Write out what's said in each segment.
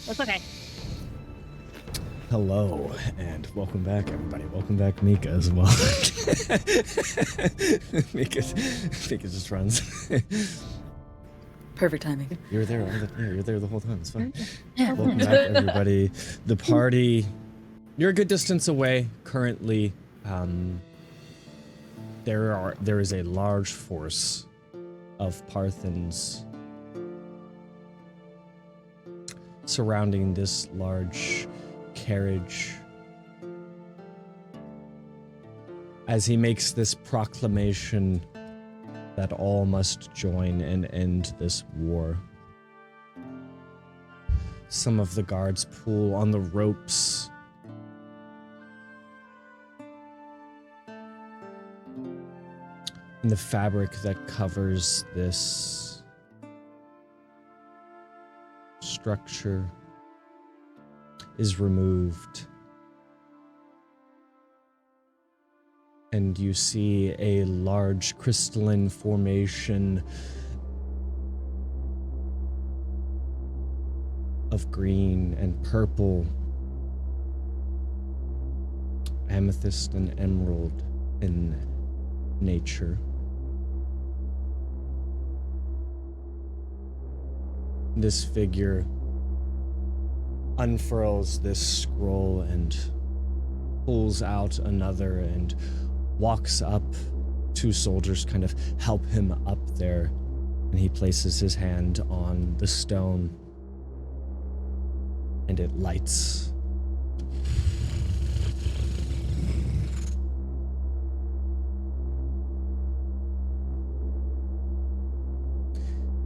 That's okay. Hello, and welcome back, everybody. Welcome back, Mika, as well. Mika just runs. Perfect timing. You're there you're there the whole time. It's fine. Yeah. Welcome back, everybody. The party, you're a good distance away currently. There is a large force of Parthens surrounding this large carriage as he makes this proclamation that all must join and end this war. Some of the guards pull on the ropes. And the fabric that covers this structure is removed. And you see a large crystalline formation of green and purple, amethyst and emerald in nature. This figure unfurls this scroll and pulls out another and walks up. Two soldiers kind of help him up there, and he places his hand on the stone, and it lights.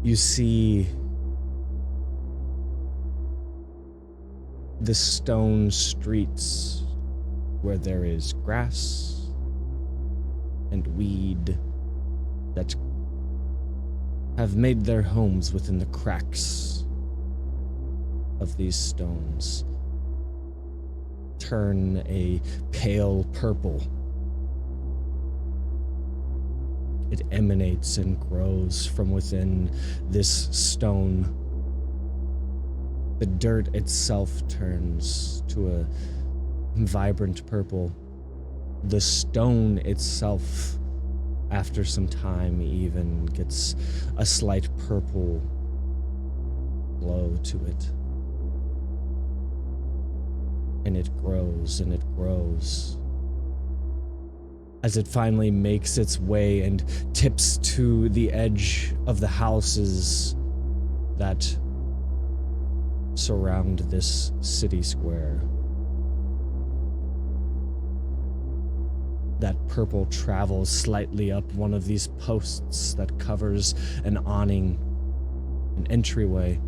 You see the stone streets where there is grass and weed that have made their homes within the cracks of these stones turn a pale purple. It emanates and grows from within this stone. The dirt itself turns to a vibrant purple. The stone itself, after some time, even gets a slight purple glow to it. And it grows and it grows, as it finally makes its way and tips to the edge of the houses that surround this city square. That purple travels slightly up one of these posts that covers an awning, an entryway,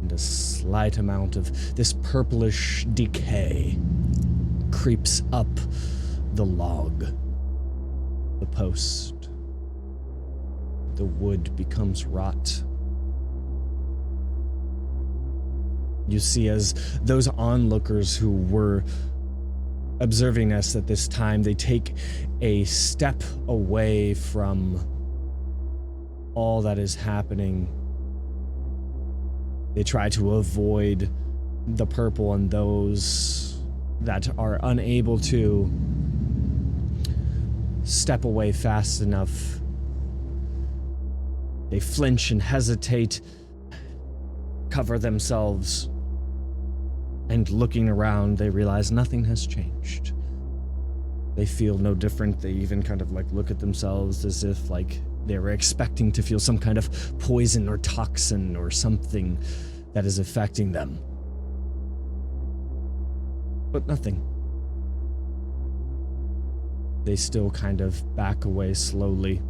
and a slight amount of this purplish decay creeps up the log, the post. The wood becomes rot. You see, as those onlookers who were observing us at this time, they take a step away from all that is happening. They try to avoid the purple, and those that are unable to step away fast enough, they flinch and hesitate, cover themselves, and looking around, they realize nothing has changed. They feel no different. They even kind of look at themselves as if they were expecting to feel some kind of poison or toxin or something that is affecting them. But nothing. They still kind of back away slowly.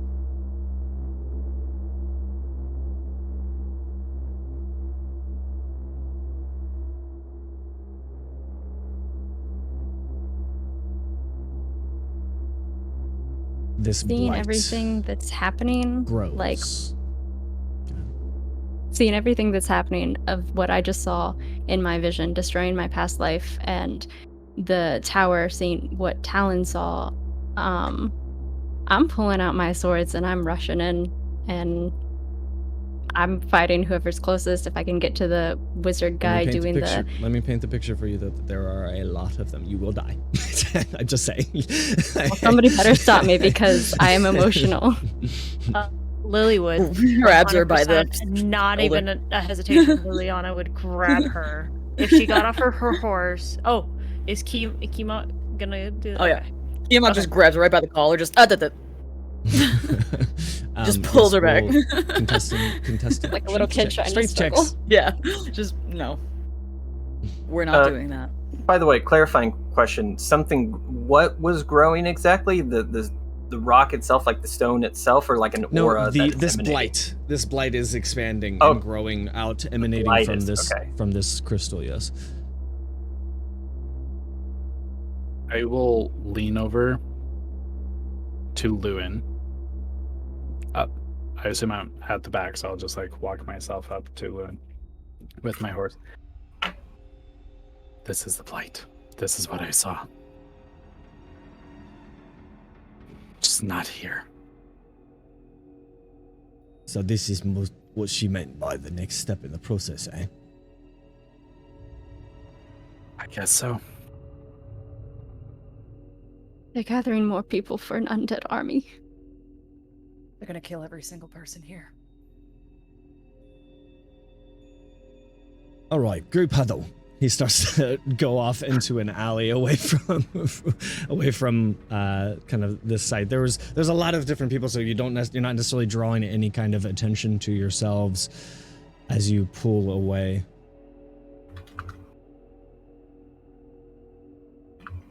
This Seeing blight everything that's happening, grows. seeing everything that's happening of what I just saw in my vision, destroying my past life, and the tower, seeing what Talon saw, I'm pulling out my swords and I'm rushing in, and I'm fighting whoever's closest. If I can get to the wizard guy doing the... Let me paint the picture for you that there are a lot of them. You will die. I'm just saying. Well, somebody better stop me because I am emotional. Lily would grabs her by the not shoulder. even a hesitation. Liliana would grab her if she got off her horse. Oh, is Kima gonna do that? Oh yeah, Kima just grabs her right by the collar, just just pulls her back. Contestant, Like a little kid trying to strength struggle. checks. Yeah, just no. We're not doing that. By the way, clarifying question: what was growing exactly? The rock itself, like the stone itself, or like an aura? This blight. This blight is expanding and growing out, emanating from this crystal. Yes. I will lean over to Lewin. I assume I'm at the back, so I'll just like walk myself up to Lewin with my horse. This is the blight. This is what I saw. Just not here. So this is what she meant by the next step in the process, eh? I guess so. They're gathering more people for an undead army. They're gonna kill every single person here. All right, group huddle. He starts to go off into an alley away from kind of this site. There's a lot of different people, so you're not necessarily drawing any kind of attention to yourselves as you pull away.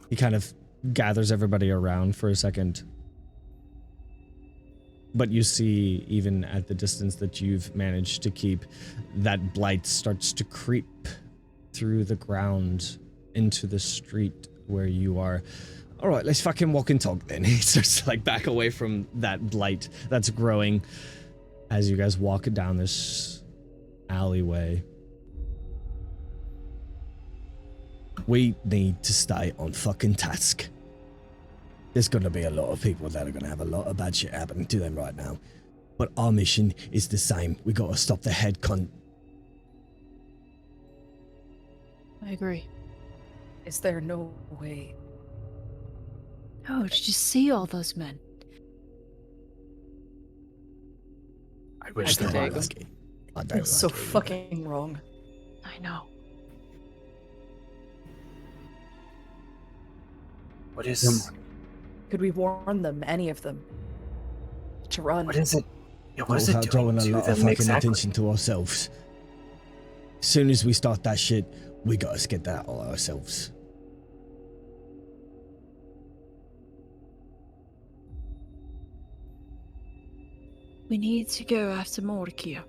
He kind of gathers everybody around for a second. But you see, even at the distance that you've managed to keep, that blight starts to creep through the ground into the street where you are. All right, let's fucking walk and talk then. He starts to like back away from that blight that's growing as you guys walk down this alleyway. We need to stay on fucking task. There's gonna be a lot of people that are gonna have a lot of bad shit happening to them right now. But our mission is the same. We gotta stop the head cunt. I agree. Is there no way? Oh, did you see all those men? I wish there take was. them. I don't That's so like it. fucking wrong. I know. What is? Could we warn them, any of them, to run? What is it? Yeah, what is Without it doing drawing a to lot of them fucking exactly? attention to ourselves. As soon as we start that shit, we gotta get that all ourselves. We need to go after Mordecai.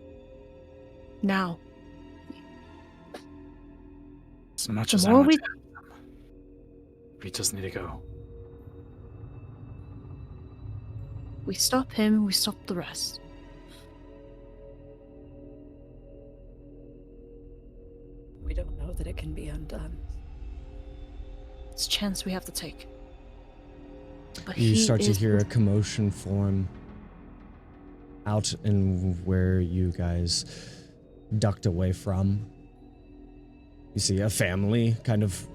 Now. As much The as I more want we- to help them, we just need to go. We stop him, we stop the rest. We don't know that it can be undone. It's a chance we have to take. But You he start to is- hear a commotion form out in where you guys ducked away from. You see a family, kind of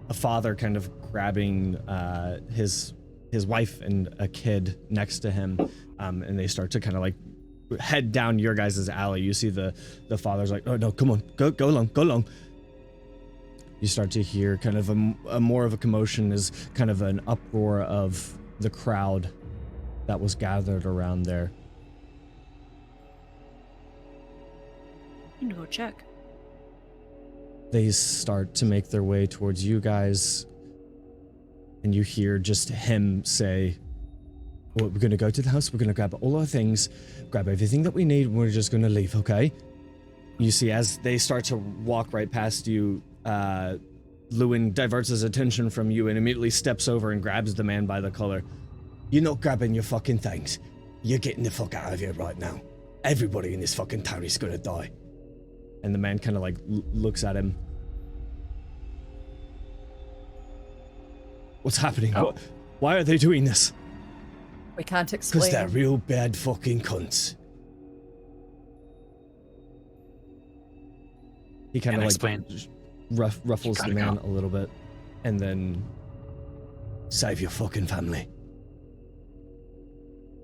a father kind of grabbing his wife and a kid next to him, and they start to kind of like head down your guys' alley. You see the father's like, oh no, come on, go along. You start to hear kind of a more of a commotion, is kind of an uproar of the crowd that was gathered around there. I'm gonna go check. They start to make their way towards you guys, and you hear just him say, well, we're gonna go to the house, we're gonna grab all our things, grab everything that we need, and we're just gonna leave, okay? You see, as they start to walk right past you, Lewin diverts his attention from you and immediately steps over and grabs the man by the collar. You're not grabbing your fucking things. You're getting the fuck out of here right now. Everybody in this fucking town is gonna die. And the man kind of like looks at him. What's happening? Oh. Why are they doing this? We can't Because explain. they're real bad fucking cunts. He kind of Can't like explain. ruffles the gotta man go. a little bit, and then save your fucking family.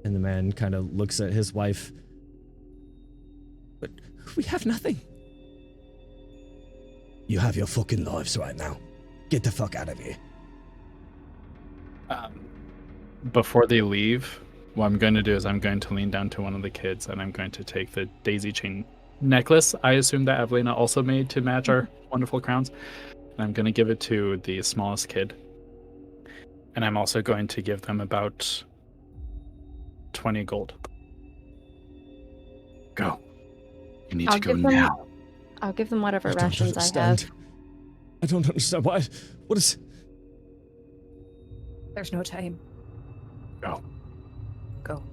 And the man kind of looks at his wife. But we have nothing. You have your fucking lives right now. Get the fuck out of here. Before they leave, what I'm going to do is I'm going to lean down to one of the kids and I'm going to take the daisy chain necklace I assume that Evelina also made to match our wonderful crowns. And I'm going to give it to the smallest kid. And I'm also going to give them about 20 gold. Go. You need to go now. I'll give them whatever I don't rations I understand. have. I don't understand why. What is? There's no time. Go. Go.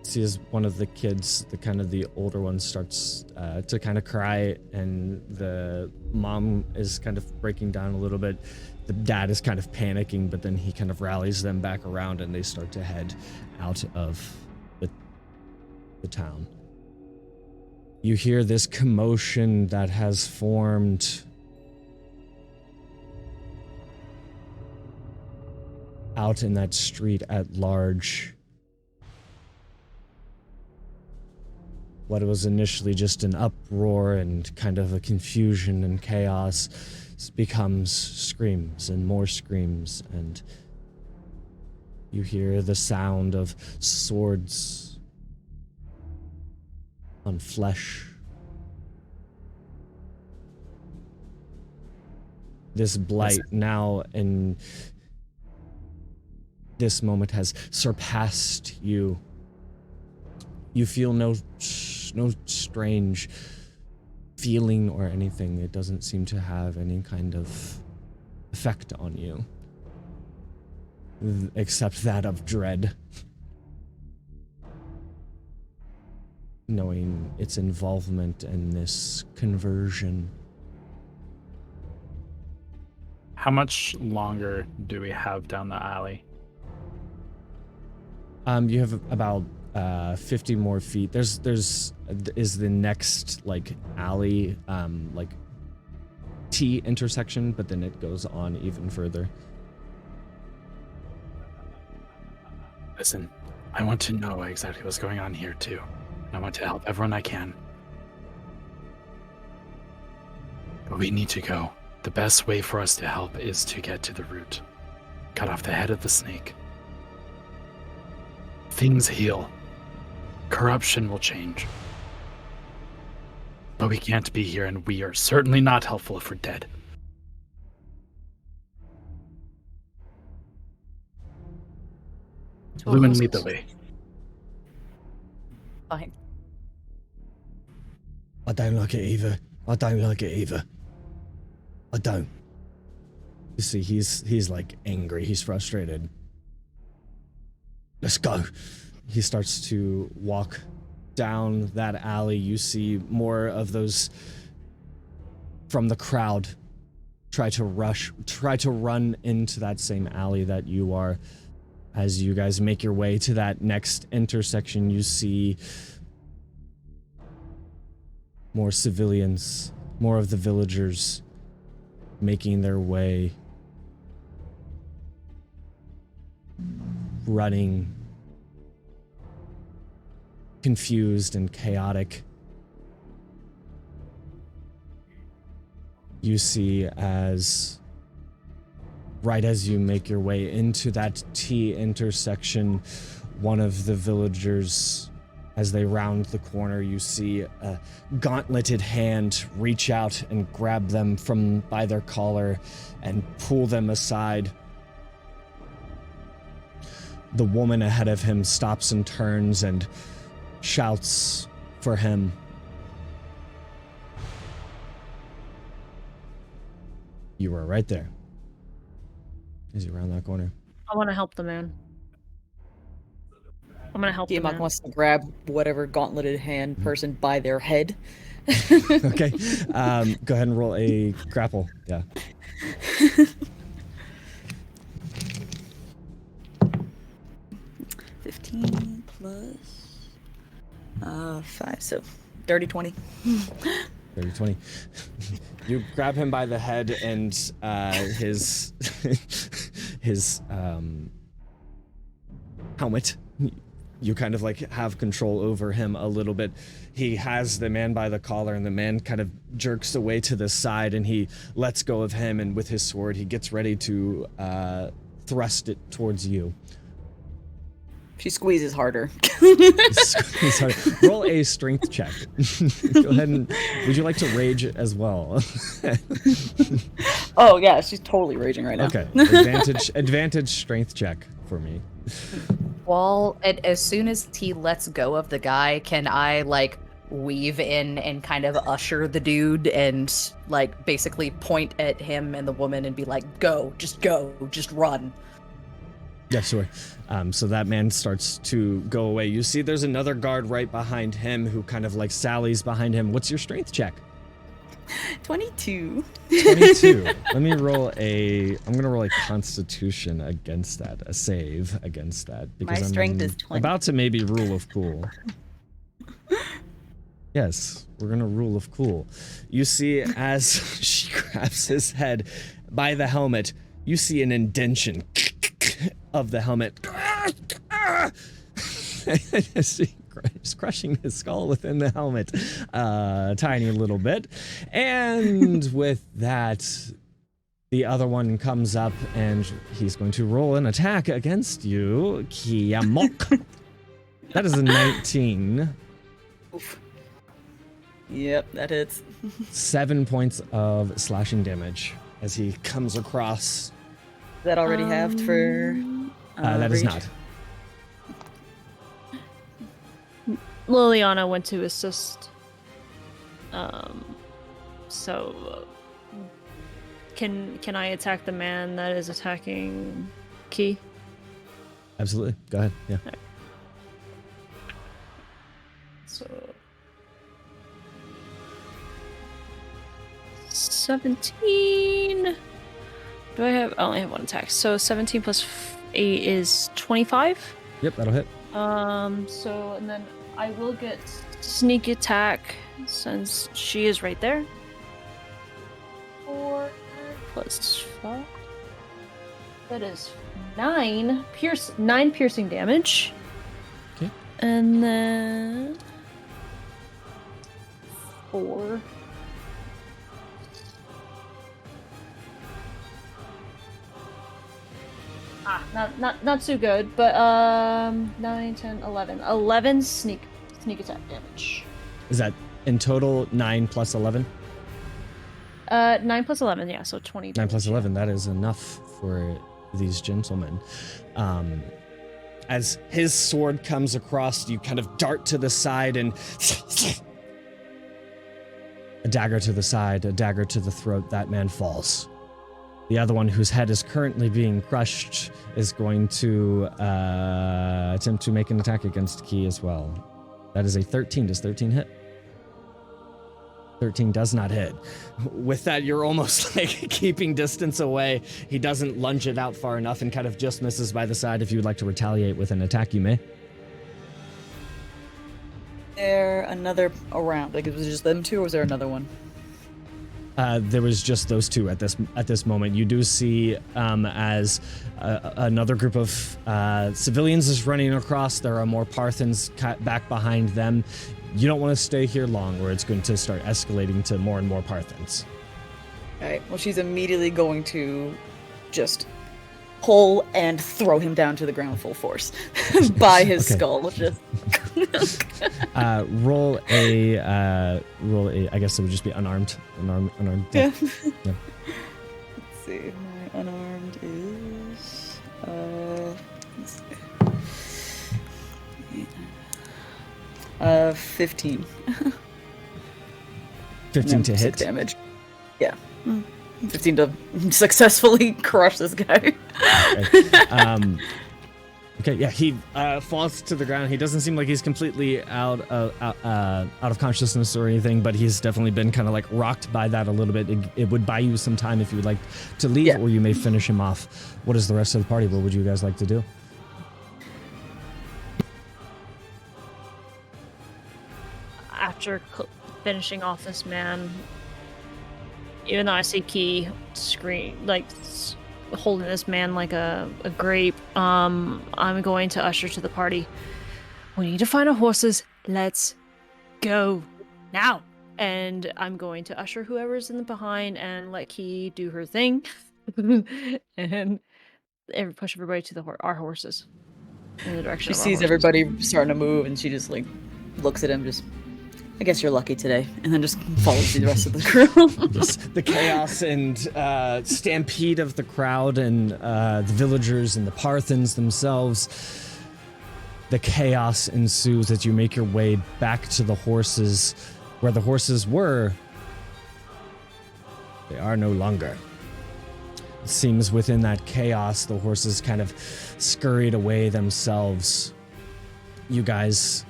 See, as one of the kids, the older one, starts to kind of cry, and the mom is kind of breaking down a little bit. The dad is kind of panicking, but then he kind of rallies them back around, and they start to head out of the town. You hear this commotion that has formed out in that street at large. What was initially just an uproar and kind of a confusion and chaos becomes screams and more screams, and you hear the sound of swords on flesh. This blight now in this moment has surpassed you. You feel no strange feeling or anything. It doesn't seem to have any kind of effect on you, except that of dread. Knowing its involvement in this conversion. How much longer do we have down the alley? You have about 50 more feet. There's the next like alley, like T intersection, but then it goes on even further. Listen, I want to know exactly what's going on here too. I want to help everyone I can. But we need to go. The best way for us to help is to get to the root. Cut off the head of the snake. Things heal. Corruption will change. But we can't be here, and we are certainly not helpful if we're dead. Lumen, lead the way. Fine. I don't like it either. I don't like it either. I don't. You see, he's like angry. He's frustrated. Let's go. He starts to walk down that alley. You see more of those from the crowd try to run into that same alley that you are. As you guys make your way to that next intersection, you see more civilians, more of the villagers making their way, running, confused and chaotic. You see right as you make your way into that T intersection, one of the villagers, as they round the corner, you see a gauntleted hand reach out and grab them by their collar and pull them aside. The woman ahead of him stops and turns and shouts for him. You were right there. As you round that corner. I want to help the man. I'm gonna help the Tiamat man. wants to grab whatever gauntleted hand person by their head. Okay. Go ahead and roll a grapple. Yeah. +5, so dirty 20. 30, 20. You grab him by the head and his helmet. You kind of like have control over him a little bit. He has the man by the collar, and the man kind of jerks away to the side, and he lets go of him, and with his sword he gets ready to thrust it towards you. She squeezes harder. Squeeze harder. Roll a strength check. Go ahead and would you like to rage as well? Oh yeah, she's totally raging right now. Okay. Advantage strength check for me. Well, as soon as he lets go of the guy, can I like weave in and kind of usher the dude and like basically point at him and the woman and be like, go, just run. Yeah, sure. So that man starts to go away. You see there's another guard right behind him who kind of like sallies behind him. What's your strength check? 22. 22. Let me roll I'm going to roll a constitution against that, a save against that. Because My strength is 20. About to maybe rule of cool. Yes, we're going to rule of cool. You see as she grabs his head by the helmet, you see an indention of the helmet. Just crushing his skull within the helmet a tiny little bit. And with that, the other one comes up and he's going to roll an attack against you, Kiamok. That is a 19. Oof. Yep, that hits. 7 points of slashing damage as he comes across. Is that already halved for That is rage? not. Liliana went to assist. So can I attack the man that is attacking Key? Absolutely. Go ahead. Yeah. So 17. Do I have? I only have one attack. So 17 plus 8 is 25. Yep, that'll hit. So and then I will get sneak attack since she is right there. 4 plus 5. That is 9 piercing damage. Okay. And then 4. Not too good, but 9, 10, 11. 11 sneak attack damage. Is that in total 9 plus 11? 9 plus 11, yeah, so 20 9 plus damage. 11, that is enough for these gentlemen. As his sword comes across, you kind of dart to the side and a dagger to the side, a dagger to the throat. That man falls. The other one, whose head is currently being crushed, is going to attempt to make an attack against Key as well. That is a 13. Does 13 hit? 13 does not hit. With that, you're almost like keeping distance away. He doesn't lunge it out far enough and kind of just misses by the side. If you would like to retaliate with an attack, you may. There another around? Like, was it just them two, or was there another one? There was just those two at this moment. You do see as another group of civilians is running across. There are more Parthens back behind them. You don't want to stay here long, or it's going to start escalating to more and more Parthens. Alright, well, she's immediately going to just pull and throw him down to the ground full force by his Okay. skull. Just Roll a. I guess it would just be unarmed. Unarmed. Yeah. Yeah. Let's see. My unarmed is let's see. 15. 15 to 6 hit. damage. Yeah. 15 to successfully crush this guy. Okay, yeah, he falls to the ground. He doesn't seem like he's completely out of consciousness or anything, but he's definitely been kind of like rocked by that a little bit. It would buy you some time if you would like to leave, Yeah. or you may finish him off. What is the rest of the party? What would you guys like to do? After finishing off this man. Even though I see Key holding this man like a grape, I'm going to usher to the party. We need to find our horses. Let's go now. And I'm going to usher whoever's in the behind and let Key do her thing, and push everybody to our horses in the direction. She of our sees horses. everybody starting to move, and she just like looks at him, just. I guess you're lucky today, and then just follows the rest of the crew. Just the chaos and stampede of the crowd and the villagers and the Parthens themselves. The chaos ensues as you make your way back to the horses, where the horses were. They are no longer. It seems within that chaos, the horses kind of scurried away themselves. You guys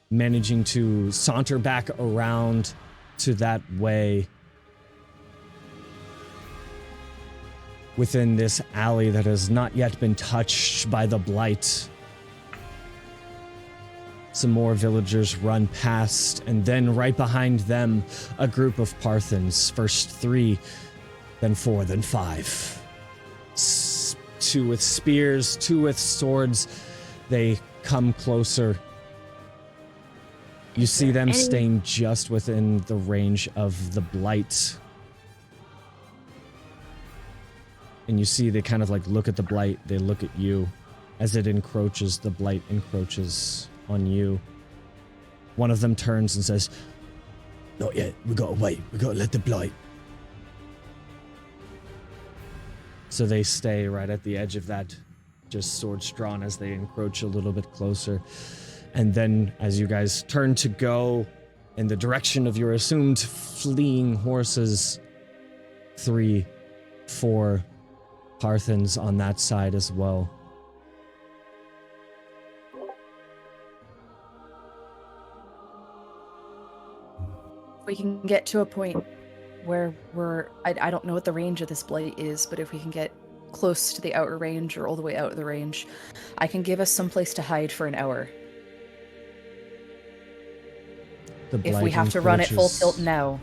managing to saunter back around to that way within this alley that has not yet been touched by the Blight. Some more villagers run past, and then right behind them, a group of Parthens. First 3, then 4, then 5. 2 with spears, 2 with swords. They come closer. You see them staying just within the range of the Blight. And you see they kind of like look at the Blight, they look at you. As it encroaches, the Blight encroaches on you. One of them turns and says, "Not yet, we gotta wait, we gotta let the Blight." So they stay right at the edge of that, just swords drawn as they encroach a little bit closer. And then, as you guys turn to go in the direction of your assumed fleeing horses, 3, 4 Parthens on that side as well. We can get to a point where I don't know what the range of this Blight is, but if we can get close to the outer range or all the way out of the range, I can give us some place to hide for an hour. If we have to run at full tilt now,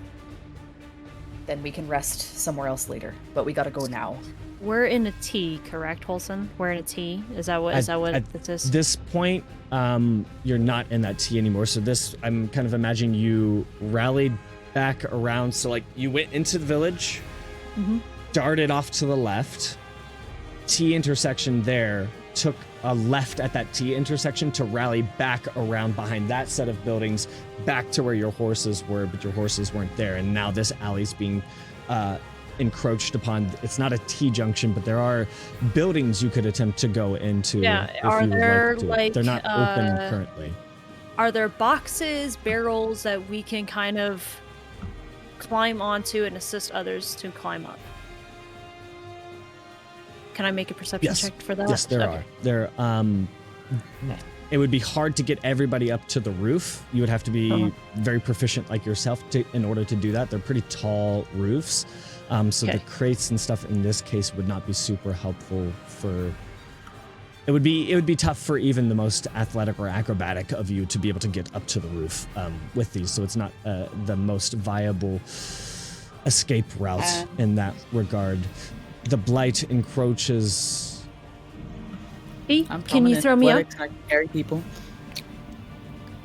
then we can rest somewhere else later. But we gotta go now. We're in a T, correct, Holson? We're in a T. Is that what this is? At this point, you're not in that T anymore. So this, I'm kind of imagining you rallied back around. So like you went into the village, darted off to the left, T intersection there, took a left at that T intersection to rally back around behind that set of buildings back to where your horses were, but your horses weren't there. And now this alley's being encroached upon. It's not a T junction, but there are buildings you could attempt to go into. Yeah, if are you would there like to. They're not open currently. Are there boxes, barrels that we can kind of climb onto and assist others to climb up? Can I make a perception check for that? Yes, there are. There, it would be hard to get everybody up to the roof. You would have to be very proficient like yourself in order to do that. They're pretty tall roofs. So the crates and stuff in this case would not be super helpful for... It would be tough for even the most athletic or acrobatic of you to be able to get up to the roof with these. So it's not the most viable escape route in that regard. The Blight encroaches. Can you throw me up? I can carry people.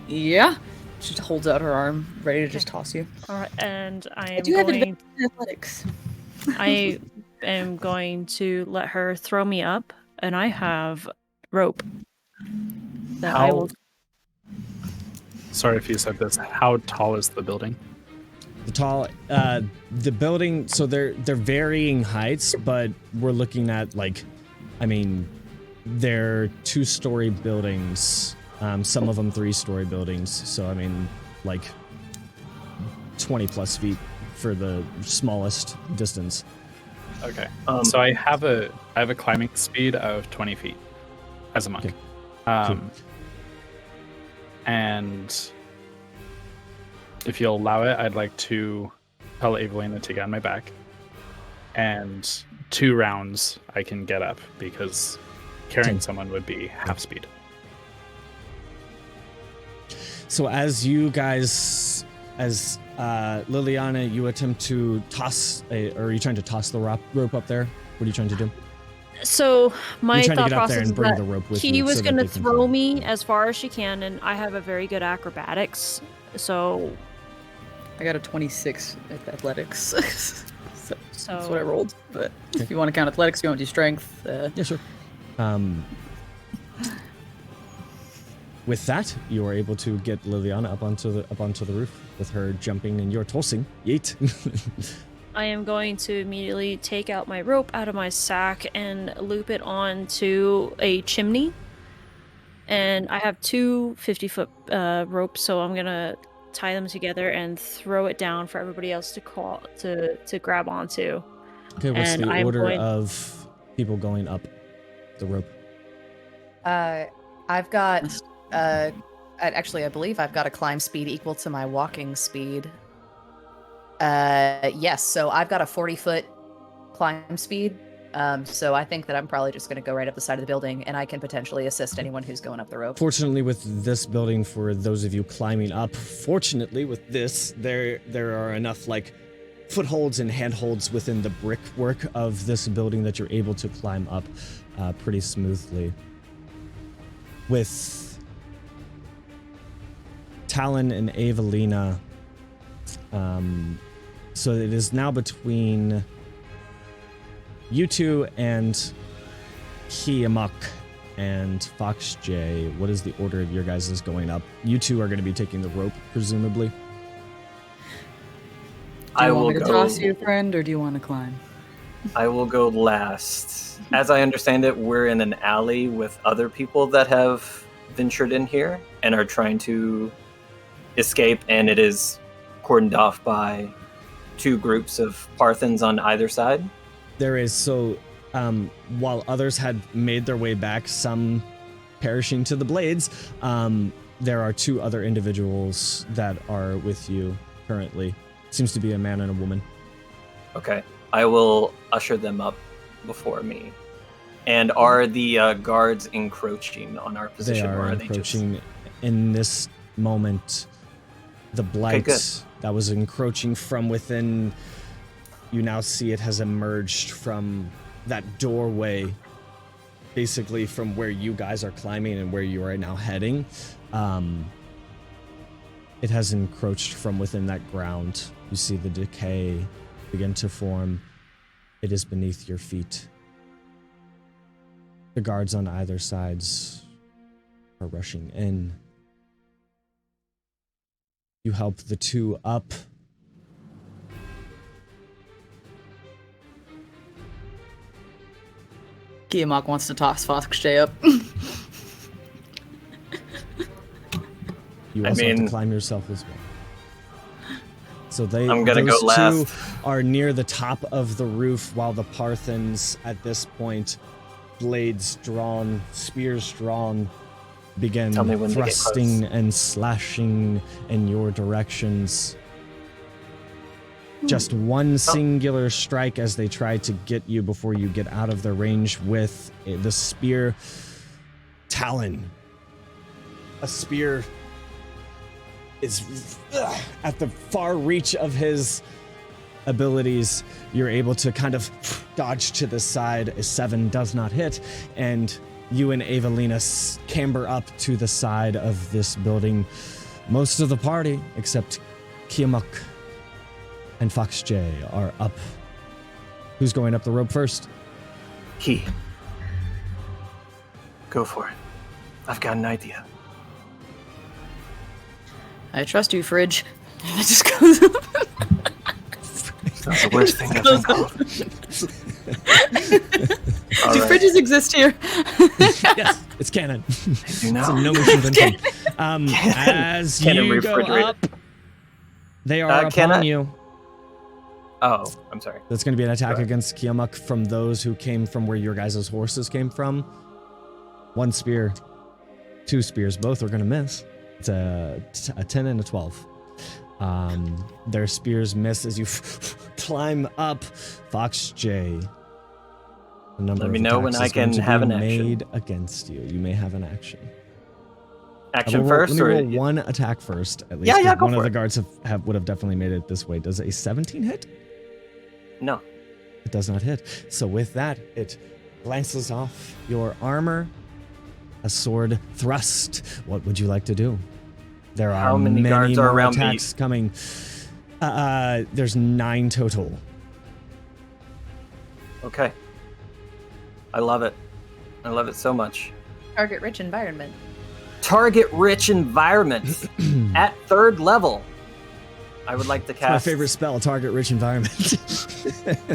Yeah. She just holds out her arm, ready to just toss you. All right, and I I do have advanced athletics. I am going to let her throw me up, and I have rope. That I will... Sorry if you said this. How tall is the building? The building, so they're varying heights, but we're looking at they're 2-story buildings, some of them 3-story buildings. So 20 plus feet for the smallest distance. Okay. So I have a climbing speed of 20 feet as a monk. Okay. Cool. And if you'll allow it, I'd like to tell Evelina to get on my back. And 2 rounds I can get up because carrying someone would be half speed. So as you guys as Liliana, you attempt to toss or are you trying to toss the rope up there? What are you trying to do? So my You're trying to thought get up there process and is bring that the rope with he you was so that going to they can throw climb. me as far as she can, and I have a very good acrobatics. So I got a 26 at athletics. so that's what I so rolled. But if you want to count athletics, you want to do strength. Yeah, sure. With that, you are able to get Liliana up onto the roof with her jumping and you're tossing. Yeet. I am going to immediately take out my rope out of my sack and loop it onto a chimney. And I have two 50-foot ropes, so I'm gonna tie them together and throw it down for everybody else to grab onto. Okay, what's And the I'm order going- of people going up the rope? I've got actually I believe I've got a climb speed equal to my walking speed. Yes, so I've got a 40-foot climb speed. So I think that I'm probably just going to go right up the side of the building, and I can potentially assist anyone who's going up the rope. Fortunately, with this building, for those of you climbing up, fortunately with this, there are enough like footholds and handholds within the brickwork of this building that you're able to climb up pretty smoothly. With Talon and Evelina, so it is now between you two and Kiamak and Fox J. What is the order of your guys' going up? You two are going to be taking the rope, presumably. Do you want me to toss you, friend, or do you want to climb? I will go last. As I understand it, we're in an alley with other people that have ventured in here and are trying to escape, and it is cordoned off by two groups of Parthens on either side. There is, so while others had made their way back, some perishing to the blades, there are two other individuals that are with you currently. Seems to be a man and a woman. Okay. I will usher them up before me. And are the guards encroaching on our position? They are or are encroaching they just... in this moment. The blight Okay, that was encroaching from within, you now see it has emerged from that doorway, basically from where you guys are climbing and where you are now heading. It has encroached from within that ground. You see the decay begin to form. It is beneath your feet. The guards on either sides are rushing in. You help the two up. Kiamak wants to toss Fox J up. You also have to climb yourself as well. So I'm gonna those go last. two are near the top of the roof, while the Parthens at this point, blades drawn, spears drawn, begin Tell me when they get thrusting close. and slashing in your directions. Just one singular strike as they try to get you before you get out of their range with the spear. Talon. A spear is at the far reach of his abilities. You're able to kind of dodge to the side. A 7 does not hit, and you and Evelina camber up to the side of this building. Most of the party, except Kiamak and Fox J, are up. Who's going up the rope first? Key. Go for it. I've got an idea. I trust you, Fridge. It just goes up. That's the worst thing I've been called. Do fridges exist here? Yes, it's canon. You know? It's a no mission invention. As Canon you go refrigerator. up, they are can upon I- you. Oh, I'm sorry. That's going to be an attack Go ahead. against Kiamak from those who came from where your guys' horses came from. 1 spear, 2 spears, both are going to miss. It's a 10 and a 12. Their spears miss as you climb up. Fox J. A number Let of me know when attacks I is going can to have be an action. made against you. You may have an action. action first? Let me Or roll one attack first, at least. Yeah, go one for of the it. guards would have definitely made it this way. Does a 17 hit? No. It does not hit. So with that, it glances off your armor. A sword thrust. What would you like to do? There are How many guards are more around me? attacks coming. There's 9 total. Okay. I love it. I love it so much. Target-rich environment. Target-rich environment at 3rd level. I would like to It's my cast. favorite spell, target-rich environment.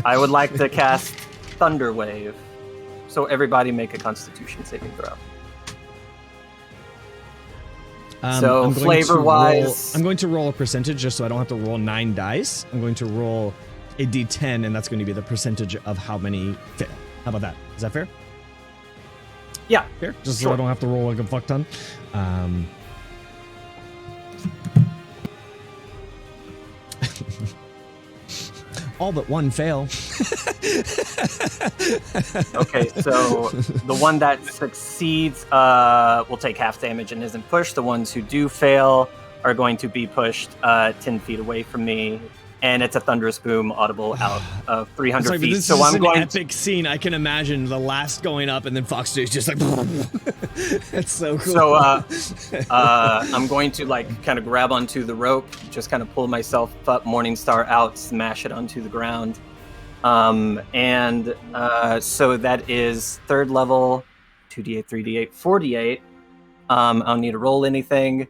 I would like to cast Thunder Wave. So everybody make a Constitution saving throw. So I'm going to flavor-wise- I'm going to roll a percentage just so I don't have to roll 9 dice. I'm going to roll a d10, and that's going to be the percentage of how many fail. How about that? Is that fair? Yeah. Fair? Just so Sure. I don't have to roll like a fuck ton. All but one fail. Okay, so the one that succeeds will take half damage and isn't pushed. The ones who do fail are going to be pushed 10 feet away from me. And it's a thunderous boom audible out of 300 Sorry, but feet. this So is I'm an going epic scene. I can imagine the last going up and then Fox is just like. That's so cool. So I'm going to like kind of grab onto the rope, just kind of pull myself up, Morningstar out, smash it onto the ground. So that is 3rd level, 2d8, 3d8, 4d8. I don't need to roll anything.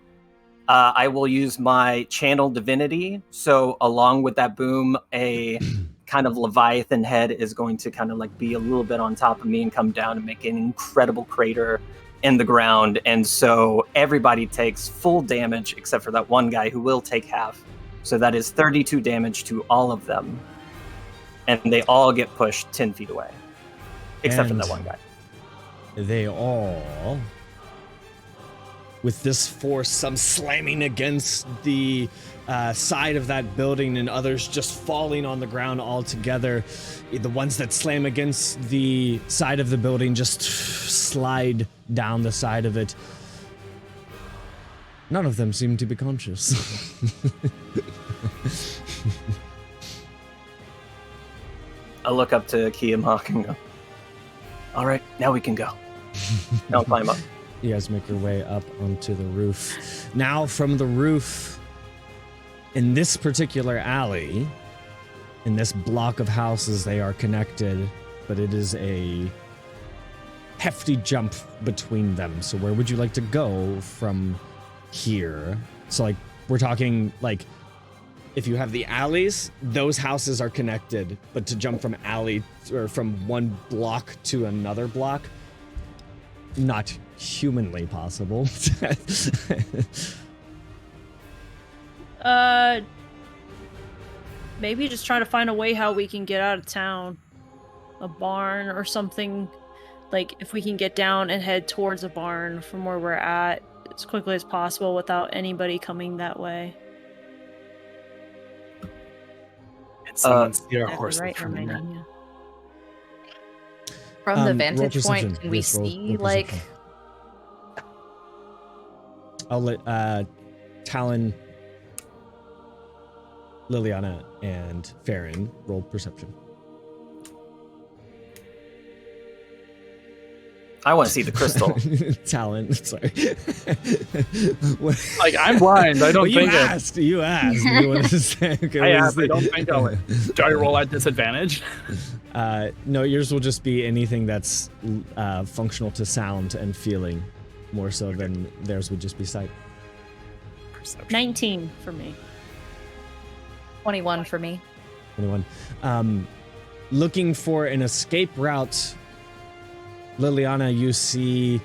I will use my channel divinity. So along with that boom, a kind of Leviathan head is going to kind of like be a little bit on top of me and come down and make an incredible crater in the ground. And so everybody takes full damage except for that one guy who will take half. So that is 32 damage to all of them. And they all get pushed 10 feet away. Except for And- that one guy. They all, with this force, some slamming against the side of that building and others just falling on the ground altogether. The ones that slam against the side of the building just slide down the side of it. None of them seem to be conscious. I look up to Kiamok and go, all right, now we can go. Now climb up. You guys make your way up onto the roof. Now, from the roof, in this particular alley, in this block of houses, they are connected, but it is a hefty jump between them. So where would you like to go from here? So, like, we're talking, like, if you have the alleys, those houses are connected, but to jump from alley, or from one block to another block, not humanly possible. Maybe just try to find a way how we can get out of town. A barn or something. Like, if we can get down and head towards a barn from where we're at as quickly as possible without anybody coming that way. And someone see our Exactly horse right, from here. Hermione. From the Roll vantage perception. point, can we Yes, roll see, like, perception. I'll let Talon, Liliana, and Farron roll perception. I want to see the crystal. Talon, sorry. Like, I'm blind. I don't Well, you think it. asked. You asked. You wanted to say, okay, I what asked, is I don't think I'll. Do I roll at disadvantage? No, yours will just be anything that's functional to sound and feeling, more so than theirs would just be sight. Perception. 19 for me. 21 for me. 21. Looking for an escape route, Liliana, you see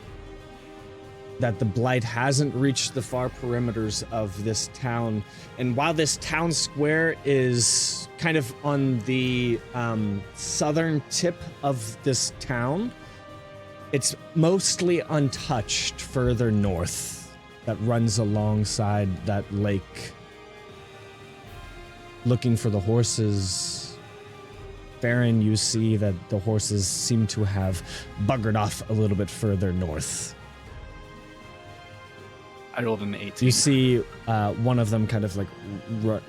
that the Blight hasn't reached the far perimeters of this town. And while this town square is kind of on the southern tip of this town, it's mostly untouched further north that runs alongside that lake. Looking for the horses, Farron, you see that the horses seem to have buggered off a little bit further north. I rolled an 18. You see one of them kind of like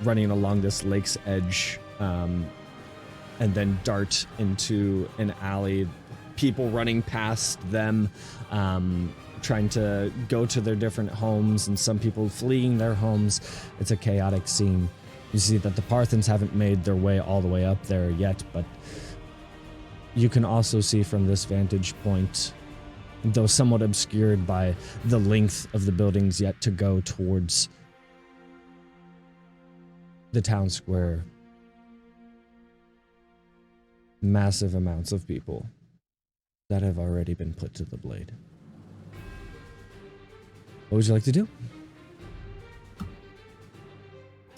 running along this lake's edge, and then dart into an alley. People running past them, trying to go to their different homes, and some people fleeing their homes. It's a chaotic scene. You see that the Parthens haven't made their way all the way up there yet, but you can also see from this vantage point, though somewhat obscured by the length of the buildings yet to go towards the town square, massive amounts of people that have already been put to the blade. What would you like to do?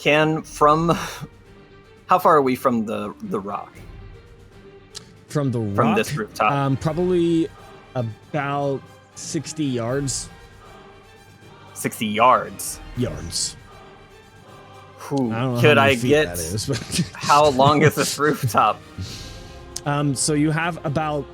How far are we from the rock? From the rock? From this rooftop? Probably about 60 yards. 60 yards? Yards. Ooh, I don't know could how I many feet get... that is, but How long is this rooftop? So you have about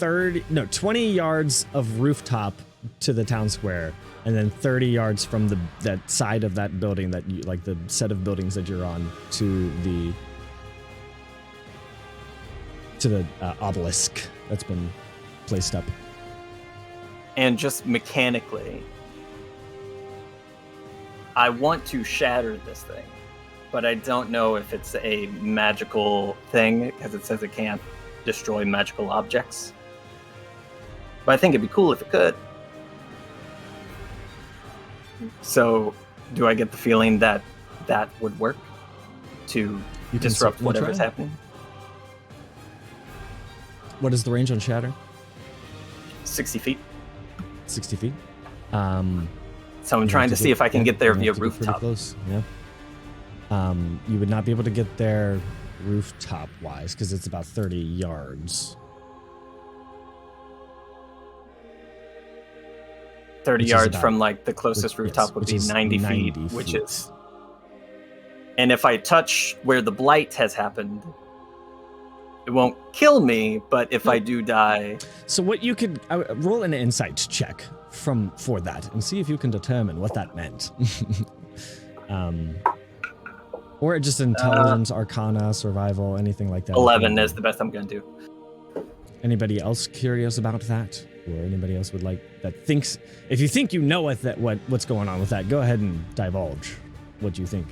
20 yards of rooftop to the town square, and then 30 yards from that side of that building that you like, the set of buildings that you're on, to the obelisk that's been placed up. And just mechanically, I want to shatter this thing, but I don't know if it's a magical thing, because it says it can't destroy magical objects. But I think it'd be cool if it could. So, do I get the feeling that that would work to disrupt whatever's happening? What is the range on shatter? 60 feet. 60 feet. So I'm trying to see if I can get there via rooftop. Close. Yeah. You would not be able to get there rooftop wise because it's about 30 yards. 30 Which is yards about- from like the closest rooftop would which be is 90 feet, which is. And if I touch where the blight has happened, it won't kill me, but if I do die, So what you could roll an insight check for that and see if you can determine what that meant. Or just intelligence, arcana, survival, anything like that. 11 is the best I'm going to do. Anybody else curious about that? Or anybody else would like that thinks, if you think you know what's going on with that, go ahead and divulge what you think.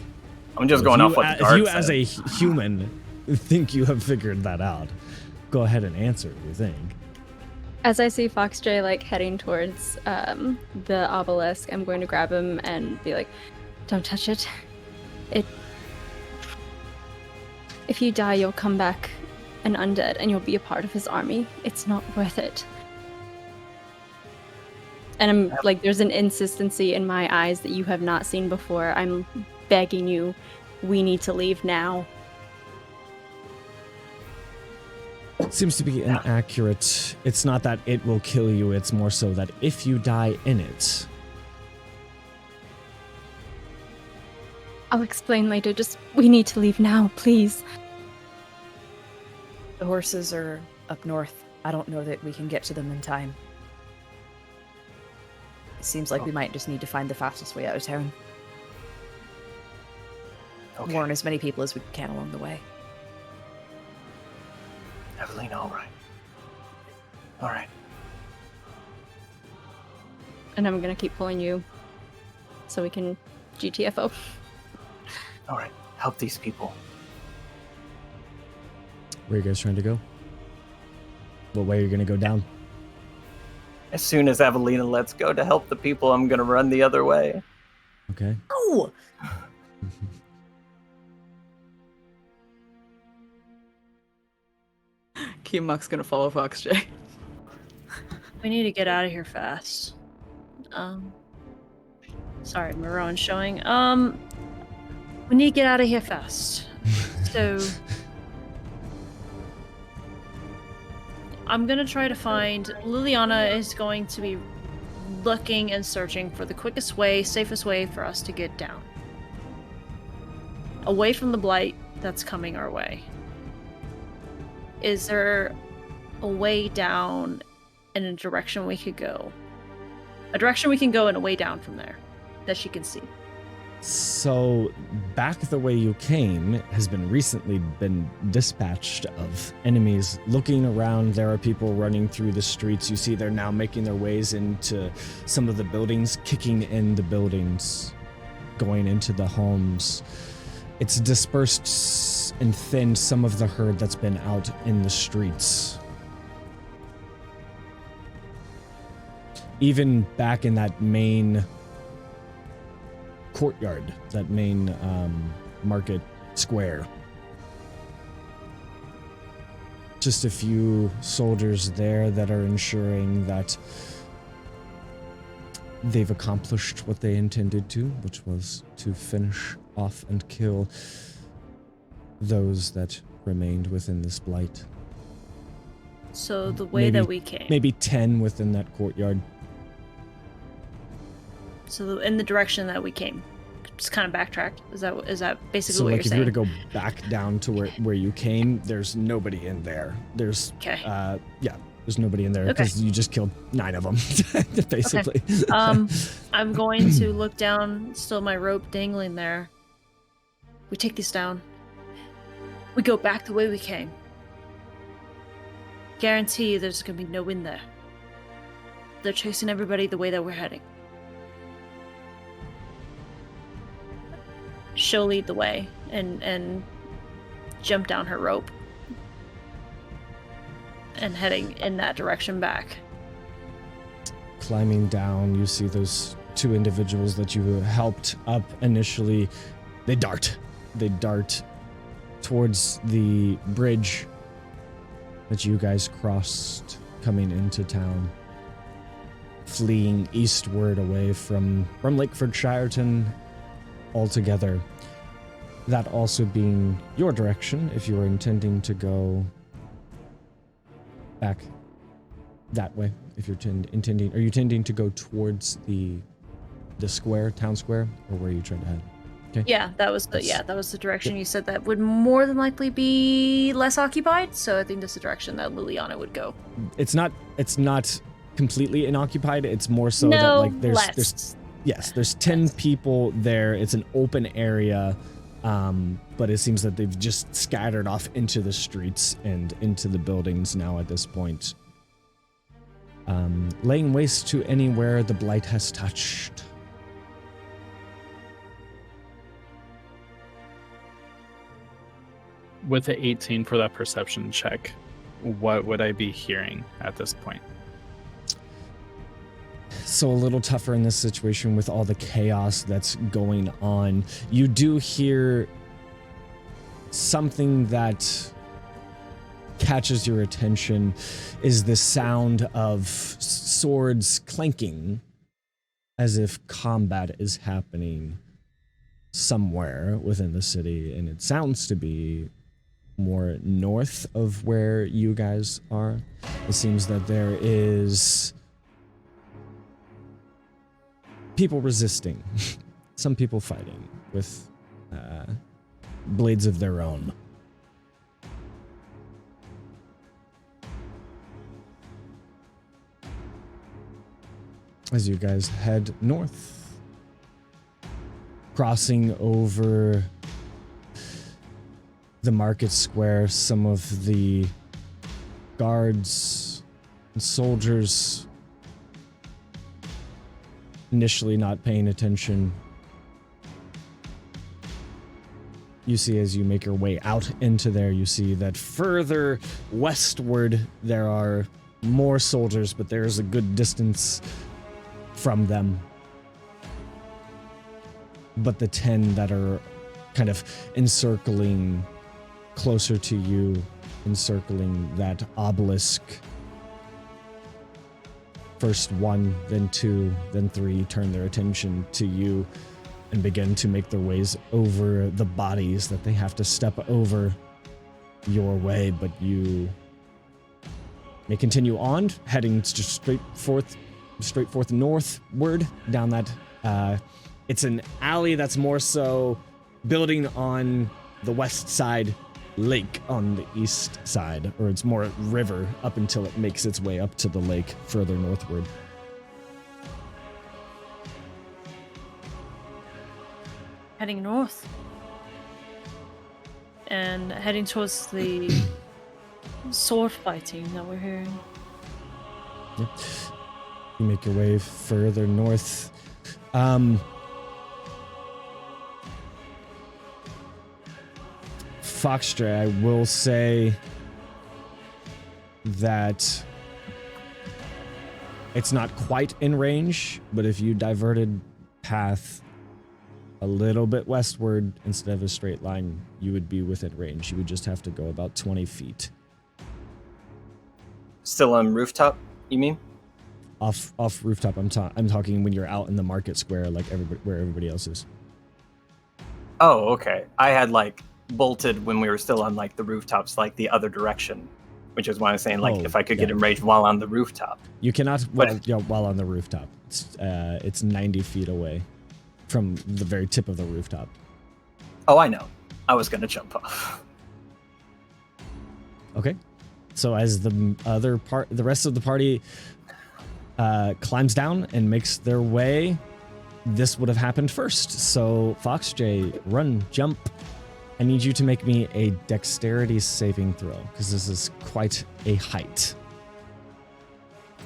I'm just going off what the If guard you said. as a human think you have figured that out, go ahead and answer if you think. As I see Foxjay like heading towards the obelisk, I'm going to grab him and be like, "Don't touch it. If you die, you'll come back an undead, and you'll be a part of his army. It's not worth it." And I'm like, there's an insistency in my eyes that you have not seen before. I'm begging you, we need to leave now. Seems to be inaccurate. It's not that it will kill you, it's more so that if you die in it. I'll explain later. Just, we need to leave now, please. The horses are up north. I don't know that we can get to them in time. It seems like we might just need to find the fastest way out of town. Okay. Warn as many people as we can along the way. Evelina, all right. All right. And I'm gonna keep pulling you so we can GTFO. All right. Help these people. Where are you guys trying to go? What way are you going to go down? As soon as Evelina lets go to help the people, I'm going to run the other way. Okay. Oh! Kiamok's gonna follow Foxjay. We need to get out of here fast. Sorry, Maroon's showing. We need to get out of here fast. So I'm gonna try to find. Liliana is going to be looking and searching for the quickest way, safest way for us to get down. Away from the blight that's coming our way. Is there a way down in a direction we could go. A direction we can go and a way down from there that she can see. So, back the way you came has been recently been dispatched of enemies looking around. There are people running through the streets. You see they're now making their ways into some of the buildings, kicking in the buildings, going into the homes. It's dispersed and thinned some of the herd that's been out in the streets. Even back in that main courtyard, that main market square. Just a few soldiers there that are ensuring that they've accomplished what they intended to, which was to finish off and kill those that remained within this blight. So the way Maybe- that we came. Maybe 10 within that courtyard. So in the direction that we came. Just kind of backtracked. Is that basically So what like you're if you were saying? to go back down to where you came, there's nobody in there. There's Okay. there's nobody in there Okay. because you just killed 9 of them basically. I'm going to look down, still my rope dangling there. We take these down. We go back the way we came. Guarantee there's gonna be no wind there. They're chasing everybody the way that we're heading. She'll lead the way and jump down her rope and heading in that direction back. Climbing down, you see those 2 individuals that you helped up initially. They dart towards the bridge that you guys crossed coming into town, fleeing eastward away from Lakeford Shireton altogether. That also being your direction if you were intending to go back that way. If you're intending, are you intending to go towards the square, town square, or where are you trying to head? Okay. Yeah, that was the direction you said that would more than likely be less occupied. So I think that's the direction that Liliana would go. It's not completely unoccupied. It's more so that No, like there's less. there's 10 people there. It's an open area, but it seems that they've just scattered off into the streets and into the buildings now at this point, laying waste to anywhere the blight has touched. With the 18 for that perception check, what would I be hearing at this point? So a little tougher in this situation with all the chaos that's going on. You do hear something that catches your attention is the sound of swords clanking as if combat is happening somewhere within the city, and it sounds to be more north of where you guys are. It seems that there is people resisting, some people fighting with blades of their own. As you guys head north, crossing over the market square, some of the guards and soldiers initially not paying attention. You see as you make your way out into there, you see that further westward there are more soldiers, but there's a good distance from them. But the 10 that are kind of encircling closer to you, encircling that obelisk. First 1, then 2, then 3 turn their attention to you and begin to make their ways over the bodies that they have to step over your way, but you may continue on, heading just straight forth northward down that. It's an alley that's more so building on the west side lake on the east side, or it's more river up until it makes its way up to the lake further northward. Heading north. And heading towards the sword fighting that we're hearing. Yep. You make your way further north. Foxstray, I will say that it's not quite in range, but if you diverted path a little bit westward instead of a straight line, you would be within range. You would just have to go about 20 feet. Still on rooftop, you mean? Off rooftop, I'm talking when you're out in the market square, like where everybody else is. Oh, okay. I had like bolted when we were still on like the rooftops, like the other direction, which is why I'm saying like if I could get enraged while on the rooftop. You cannot while on the rooftop. It's 90 feet away from the very tip of the rooftop. Oh, I know. I was gonna jump off. Okay. So as the rest of the party climbs down and makes their way, this would have happened first. So Foxjay, run, jump. I need you to make me a dexterity saving throw, because this is quite a height.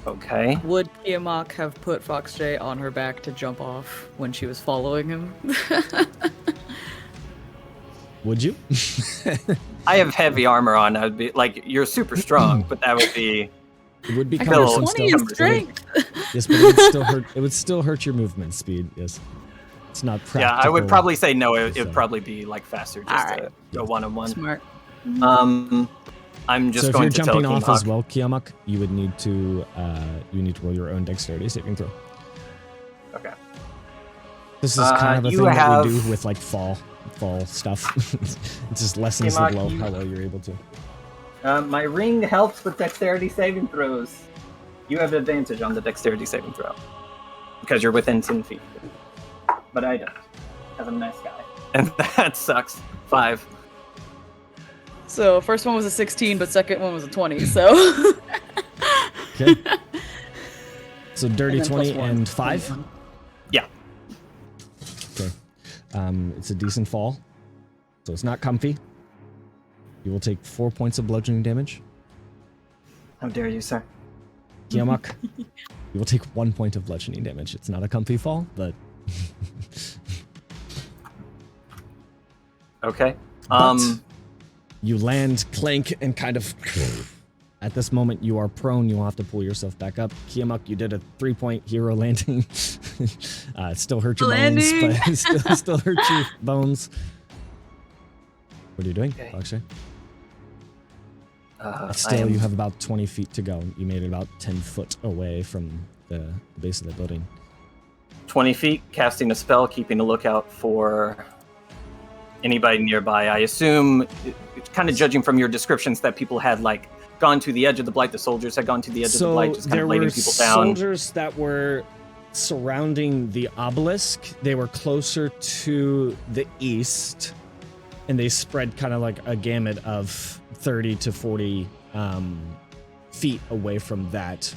Okay. Would Tiamat have put Foxjay on her back to jump off when she was following him? Would you? I have heavy armor on. I would be like, you're super strong, but that would be. It would be I got cumbersome 20 still. in strength. Yes, but it would still hurt. It would still hurt your movement speed. Yes, it's not practical. Yeah, I would probably say no. It so. would probably be like faster just to go one-on-one. Smart. I'm just so if going you're to jumping tell off Kimak. as well, Kiamak, you would need to roll your own dexterity saving throw. Okay. This is kind of a you thing that we have- do with like fall stuff. It just lessens Kiamak, how well you're able to. My ring helps with dexterity saving throws. You have advantage on the dexterity saving throw because you're within 10 feet. But I don't, as I'm a nice guy. And that sucks. 5. So first one was a 16, but second one was a 20. So. Okay. So dirty And then 20 plus one. and 5. Yeah. Okay. It's a decent fall, so it's not comfy. You will take 4 points of bludgeoning damage. How dare you, sir? Kiamak, you will take 1 point of bludgeoning damage. It's not a comfy fall, but Okay. But you land, clank, and kind of. At this moment, you are prone. You'll have to pull yourself back up. Kiamak, you did a 3-point hero landing. It still hurt your bones, but it still hurt your bones. What are you doing, Okay. Akshay? I Still, am- you have about 20 feet to go. You made it about 10 foot away from the base of the building. 20 feet, casting a spell, keeping a lookout for anybody nearby. I assume, kind of judging from your descriptions, that people had like gone to the edge of the Blight. The soldiers had gone to the edge of the Blight, just kind of laying people down. Soldiers that were surrounding the obelisk. They were closer to the east, and they spread kind of like a gamut of 30 to 40 feet away from that.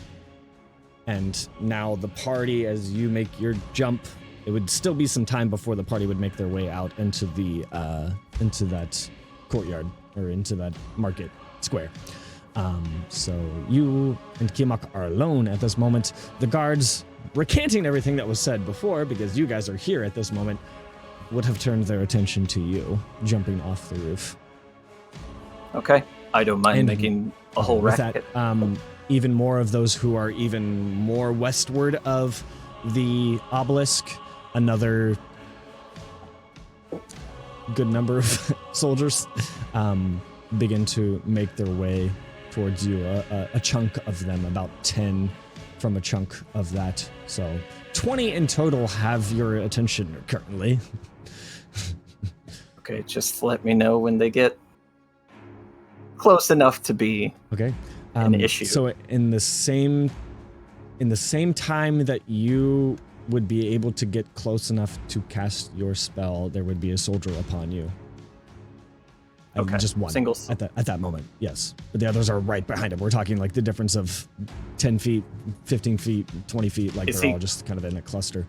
And now the party, as you make your jump, it would still be some time before the party would make their way out into the into that courtyard or into that market square. So you and Kiamak are alone at this moment. The guards, recanting everything that was said before, because you guys are here at this moment, would have turned their attention to you jumping off the roof. Okay. I don't mind And making a whole with racket. that, even more of those who are even more westward of the obelisk, another good number of soldiers begin to make their way towards you. A chunk of them, about 10 from a chunk of that. So 20 in total have your attention currently. Okay, just let me know when they get close enough to be Okay. an issue. So in the same time that you would be able to get close enough to cast your spell, there would be a soldier upon you. Okay, Just one. singles. At that moment, yes. But the others are right behind him. We're talking like the difference of 10 feet, 15 feet, 20 feet. Like they're all just kind of in a cluster.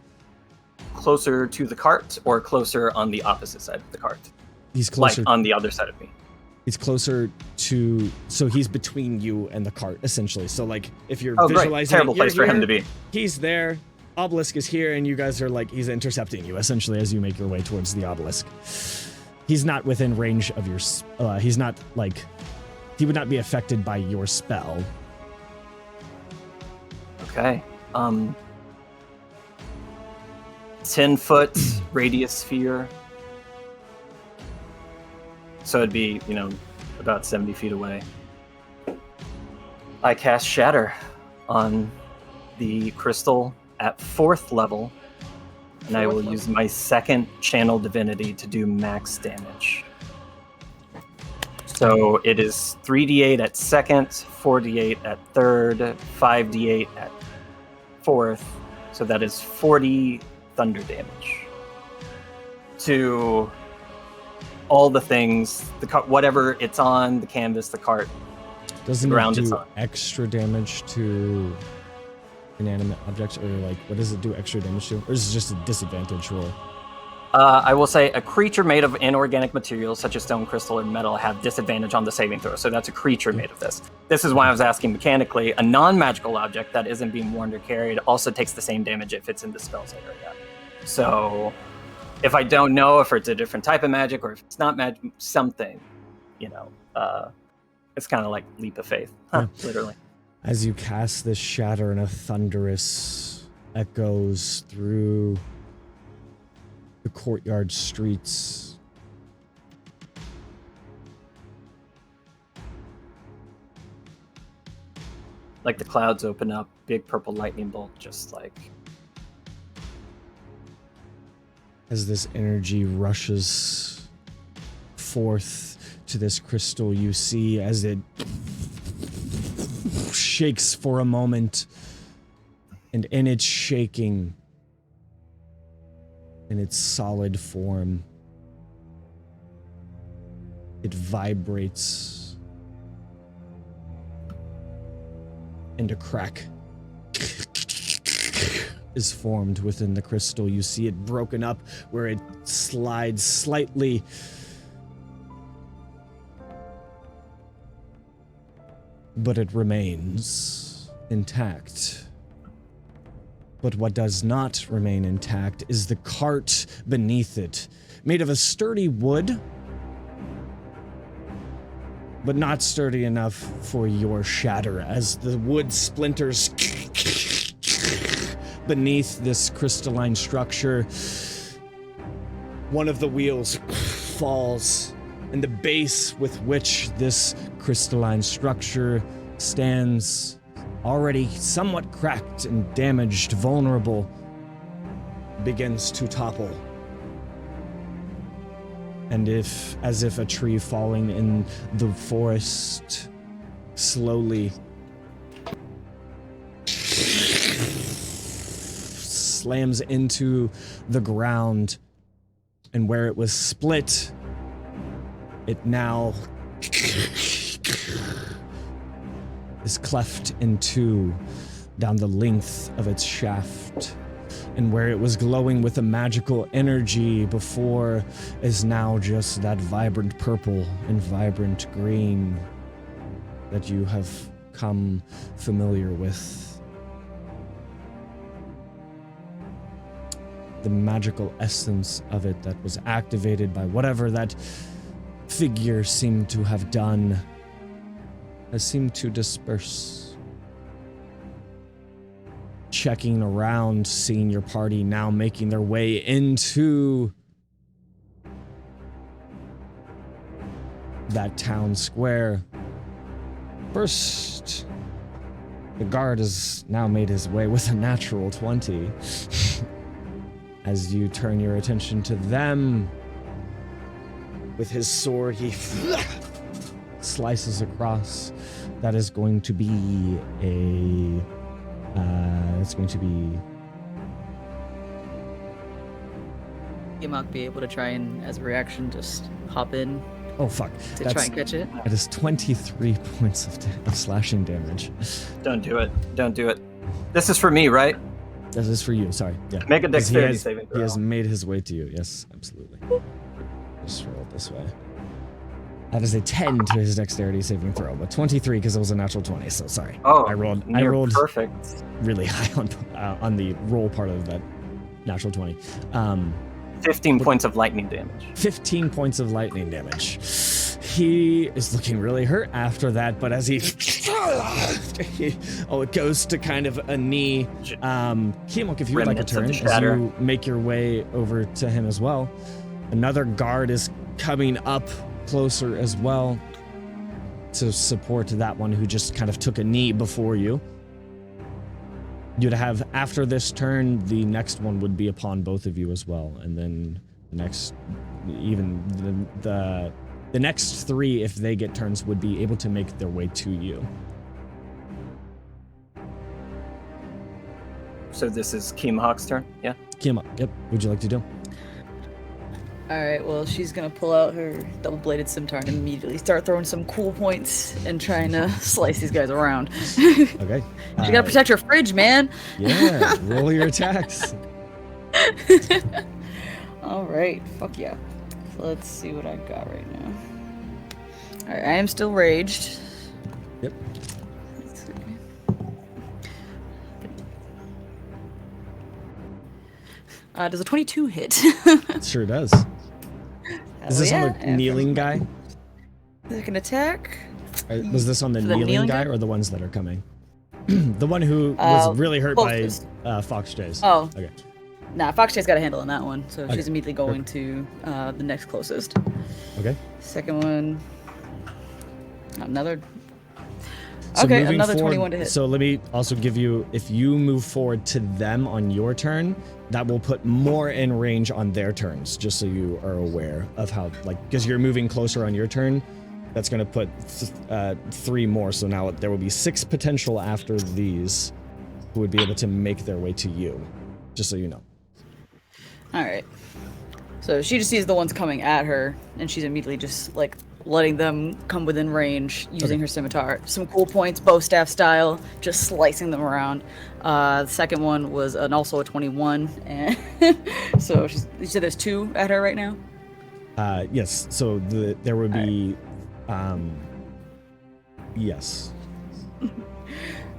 Closer to the cart or closer on the opposite side of the cart? He's closer. Like on the other side of me. He's closer to, so he's between you and the cart, essentially. So like if you're Great. visualizing, Terrible place for him to be. He's there. Obelisk is here, and you guys are like, he's intercepting you essentially as you make your way towards the obelisk. He's not within range of your, he's not like, he would not be affected by your spell. Okay. 10-foot radius sphere. So it'd be, about 70 feet away. I cast Shatter on the crystal at 4th level. And I will use my 2nd channel divinity to do max damage. So it is 3d8 at 2nd, 4d8 at 3rd, 5d8 at 4th. So that is 40 thunder damage. To all the things, the cart, whatever it's on, the canvas, the cart, Doesn't the ground it it's do on. extra damage to inanimate objects, or like what does it do extra damage to? Or is it just a disadvantage roll? I will say a creature made of inorganic materials such as stone, crystal, or metal have disadvantage on the saving throw. So that's a creature made of this. This is why I was asking mechanically. A non-magical object that isn't being worn or carried also takes the same damage if it's in the spells area. So if I don't know if it's a different type of magic or if it's not magic, something, it's kind of like leap of faith, literally. As you cast this shatter and a thunderous echoes through the courtyard streets. Like the clouds open up, big purple lightning bolt, just like... As this energy rushes forth to this crystal, you see as it shakes for a moment, and in its shaking, in its solid form, it vibrates, and a crack is formed within the crystal. You see it broken up where it slides slightly, but it remains intact. But what does not remain intact is the cart beneath it, made of a sturdy wood, but not sturdy enough for your shatter, as the wood splinters beneath this crystalline structure. One of the wheels falls, and the base with which this crystalline structure stands, already somewhat cracked and damaged, vulnerable, begins to topple. And as if a tree falling in the forest slowly slams into the ground, and where it was split, it now is cleft in two down the length of its shaft. And where it was glowing with a magical energy before is now just that vibrant purple and vibrant green that you have come familiar with. The magical essence of it that was activated by whatever that figure seemed to have done has seemed to disperse. Checking around, seeing your party now making their way into that town square. First, the guard has now made his way with a natural 20. As you turn your attention to them, with his sword, he slices across. That is going to be it's going to be... You might be able to try and, as a reaction, just hop in Oh, fuck. to try and catch it. That is 23 points of slashing damage. Don't do it. Don't do it. This is for me, right? This is for you, sorry. Yeah. Make a 'Cause dexterity saving He throw. has made his way to you. Yes, absolutely. Just roll it this way. That is a 10 to his dexterity saving throw, but 23 because it was a natural 20. So sorry. Oh, I rolled perfect. really high on the roll part of that natural 20. 15 points of lightning damage. 15 points of lightning damage. He is looking really hurt after that, but as it goes to kind of a knee. Kiamok, if you would like a Remnants of turn, the as shatter. you make your way over to him as well. Another guard is coming up closer as well to support that one who just kind of took a knee before you. You'd have, after this turn, the next one would be upon both of you as well, and then the next, even the next three, if they get turns, would be able to make their way to you. So this is Keemhawk's turn, yeah? Kiamok, yep. What'd you like to do? Alright, well, she's gonna pull out her double-bladed scimitar and immediately start throwing some cool points and trying to slice these guys around. Okay. She gotta protect her fridge, man! Yeah, roll your attacks. Alright, fuck yeah. So let's see what I got right now. Alright, I am still raged. Yep. Let's see. Does a 22 hit? It sure does. Hell Is this yeah. on the kneeling guy? Second attack. Was this on the For the kneeling kneeling guy guy? or the ones that are coming? The one who was really hurt by closest. Fox Jays. Oh. Okay. Nah, Foxjay's got a handle on that one, so Okay. she's immediately going to the next closest. Okay. Second one. Another. So Okay, moving another forward, 21 to hit. So let me also give you, if you move forward to them on your turn, that will put more in range on their turns, just so you are aware of how, like, because you're moving closer on your turn, that's going to put 3 more. So now there will be 6 potential after these who would be able to make their way to you, just so you know. Alright. So she just sees the ones coming at her, and she's immediately just, like, letting them come within range using her scimitar. Some cool points, bow staff style, just slicing them around. The second one was also a 21, and so you said there's 2 at her right now? Yes, so there would be, yes.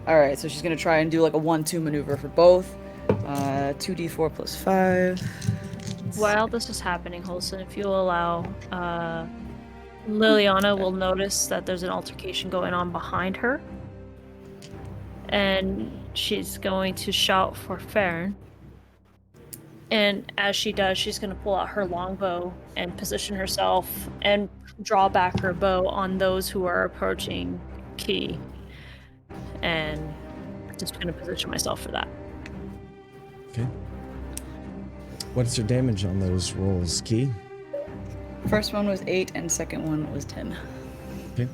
Alright, so she's gonna try and do like a 1-2 maneuver for both. 2d4 plus 5. While this is happening, Holson, if you'll allow, Liliana will notice that there's an altercation going on behind her. And she's going to shout for Farron. And as she does, she's going to pull out her longbow and position herself and draw back her bow on those who are approaching Key. And just going to position myself for that. Okay. What's your damage on those rolls, Key? First one was 8 and second one was 10. Okay.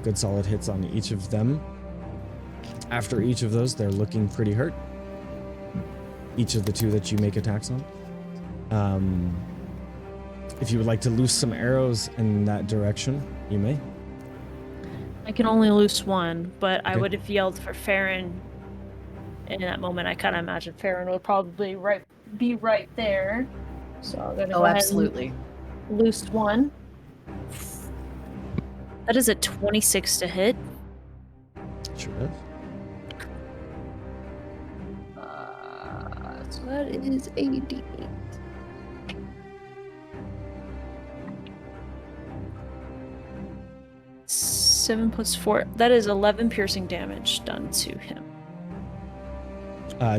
Good solid hits on each of them. After each of those, they're looking pretty hurt. Each of the 2 that you make attacks on. If you would like to loose some arrows in that direction, you may. I can only loose one, but I Okay. would have yelled for Farron. In that moment, I kind of imagine Farron would probably be right there. So I'm gonna go ahead absolutely. and loose one. That is a 26 to hit. Sure does. So that is 88. Seven plus 4. That is 11 piercing damage done to him.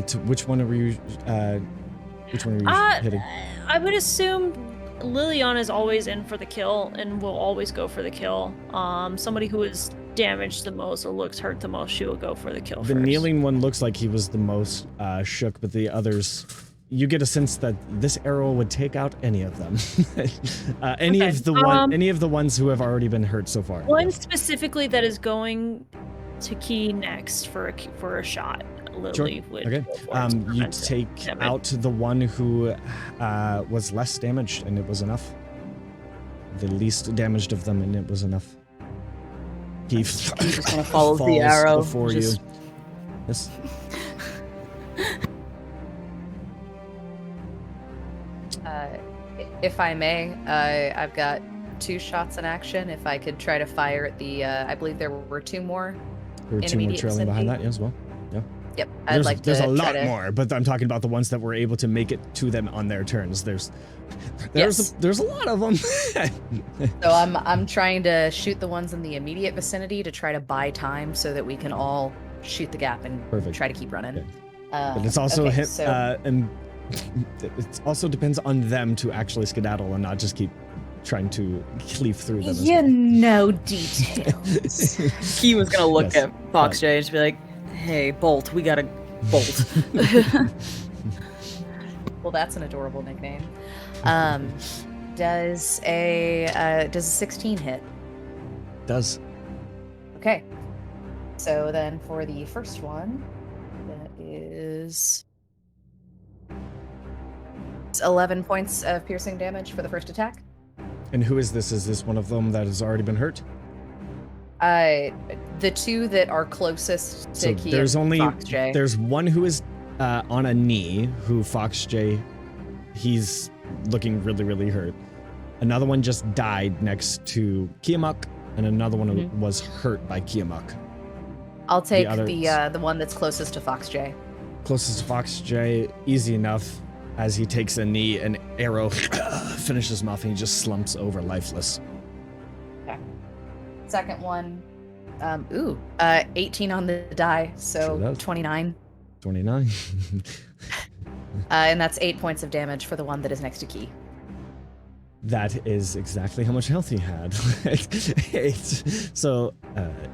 To which one were you? Which one were you hitting? I would assume Liliana is always in for the kill and will always go for the kill. Somebody who is damaged the most or looks hurt the most, she will go for the kill The first. kneeling one looks like he was the most shook, but the others, you get a sense that this arrow would take out any of them. Any Okay, of the ones who have already been hurt so far. One specifically that is going to Key next for a shot. Lily would Okay. go for it to You prevent it. take Damn it. out the one who was less damaged, and it was enough. the least damaged of them, and it was enough. He just kind of follows the falls arrow before just- you. Yes. If I may, I've got 2 shots in action. If I could try to fire at the, I believe there were 2 more. There were In 2 more immediate trailing behind vicinity. that as well. Yeah. Yep, I'd like to There's a try lot to... more, but I'm talking about the ones that were able to make it to them on their turns. There's Yes. a lot of them. So I'm trying to shoot the ones in the immediate vicinity to try to buy time so that we can all shoot the gap and Perfect. try to keep running. Okay. But it's also okay, hit, so- and it also depends on them to actually skedaddle and not just keep trying to cleave through them. as You well. know details. He was gonna look Yes. at Fox J and just be like, "Hey, Bolt, we gotta bolt." Well, that's an adorable nickname. Does a 16 hit? Does. Okay. So then for the first one, that is 11 points of piercing damage for the first attack. And who is this? Is this one of them that has already been hurt? The 2 that are closest to So Key there's and only Fox J. there's one who is on a knee, who Fox J, he's looking really, really hurt. Another one just died next to Kiamak, and another one Mhm. was hurt by Kiamak. I'll take others- the one that's closest to Fox J. Closest to Fox J, easy enough. As he takes a knee, an arrow finishes him off, and he just slumps over lifeless. Second one, 18 on the die, so Sure does. 29. 29. And that's 8 points of damage for the one that is next to Key. That is exactly how much health he had. So,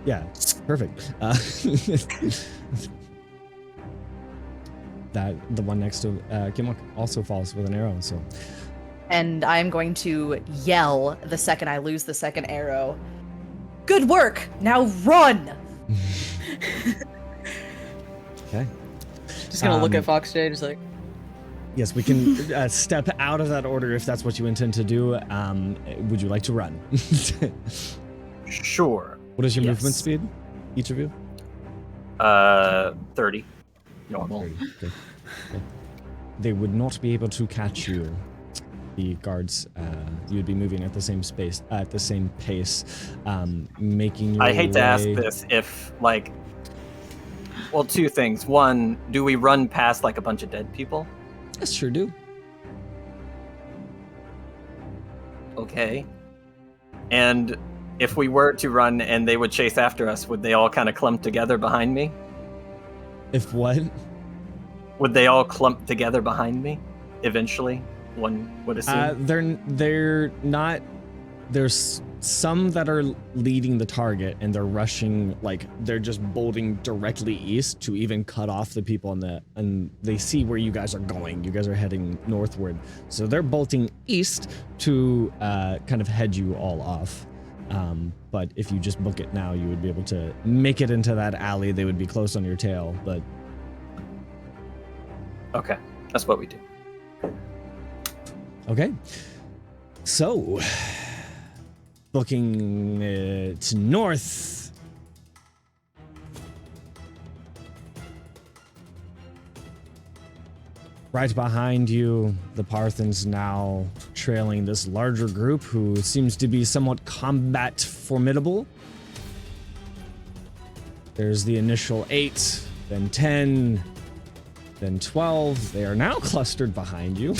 yeah, perfect. That the one next to Kimok also falls with an arrow. So, And I'm going to yell the second I lose the second arrow. Good work! Now run! okay. Just gonna look Um, at Fox J, just like, Yes, we can step out of that order if that's what you intend to do. Would you like to run? Sure. What is your Yes. movement speed, each of you? 30. Normal. Okay. They would not be able to catch you. The guards, you would be moving at the same pace, making your I hate to ask way- this if, like, well, 2 things. One, do we run past, like, a bunch of dead people? Yes, sure do. Okay. And if we were to run and they would chase after us, would they all kind of clump together behind me? If what? Would they all clump together behind me eventually? One would assume. They're not. There's some that are leading the target, and they're rushing, like they're just bolting directly east to even cut off the people and they see where you guys are going. You guys are heading northward, so they're bolting east to kind of head you all off. But if you just book it now, you would be able to make it into that alley. They would be close on your tail, but Okay, that's what we do. okay. So, looking to north. Right behind you, the Parthens now trailing this larger group who seems to be somewhat combat formidable. There's the initial 8, then 10, then 12. They are now clustered behind you,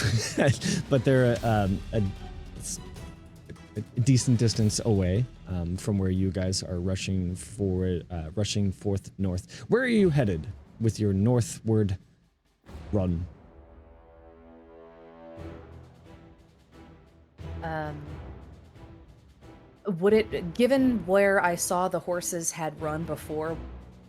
but they're a decent distance away from where you guys are rushing forth north. Where are you headed with your northward run? Would it, given where I saw the horses had run before,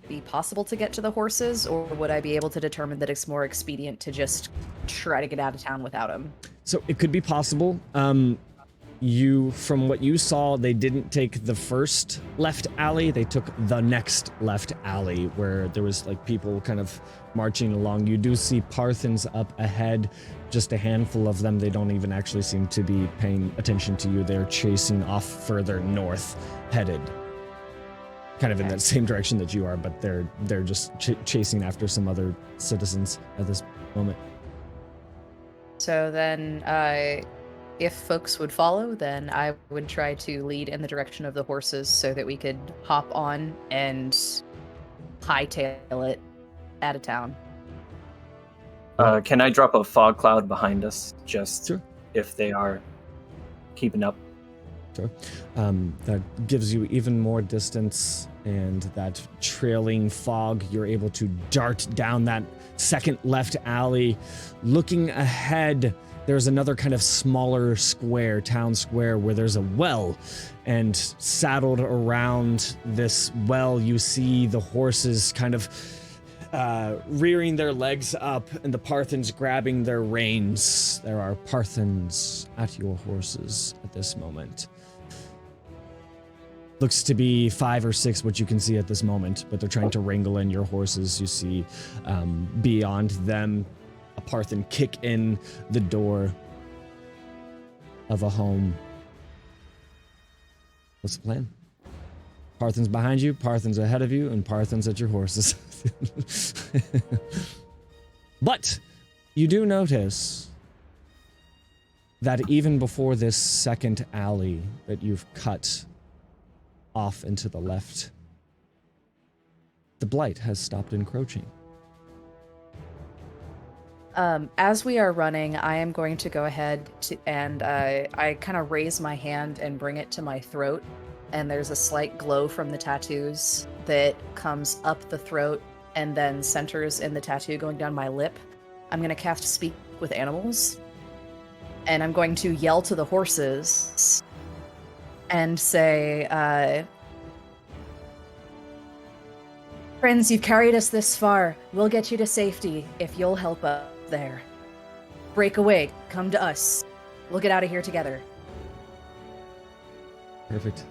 be possible to get to the horses, or would I be able to determine that it's more expedient to just try to get out of town without them? So it could be possible. from what you saw, they didn't take the first left alley. They took the next left alley where there was like people kind of marching along. You do see Parthens up ahead, just a handful of them. They don't even actually seem to be paying attention to you. They're chasing off further north, headed kind of in that same direction that you are, but they're just chasing after some other citizens at this moment. So then, if folks would follow, then I would try to lead in the direction of the horses so that we could hop on and hightail it out of town. Can I drop a fog cloud behind us, just Sure. if they are keeping up? Sure. That gives you even more distance, and that trailing fog, you're able to dart down that second left alley. Looking ahead, there's another kind of smaller square, town square, where there's a well, and saddled around this well, you see the horses kind of rearing their legs up, and the Parthens grabbing their reins. There are Parthens at your horses at this moment. Looks to be 5 or 6, what you can see at this moment, but they're trying to wrangle in your horses. You see beyond them a Parthen kick in the door of a home. What's the plan? Parthens behind you, Parthens ahead of you, and Parthens at your horses. But you do notice that even before this second alley that you've cut off into the left, the Blight has stopped encroaching. As we are running, I am going to go ahead and I kind of raise my hand and bring it to my throat, and there's a slight glow from the tattoos that comes up the throat and then centers in the tattoo going down my lip. I'm going to cast Speak with Animals, and I'm going to yell to the horses and say, friends, you've carried us this far. We'll get you to safety if you'll help us there. Break away. Come to us. We'll get out of here together. Perfect.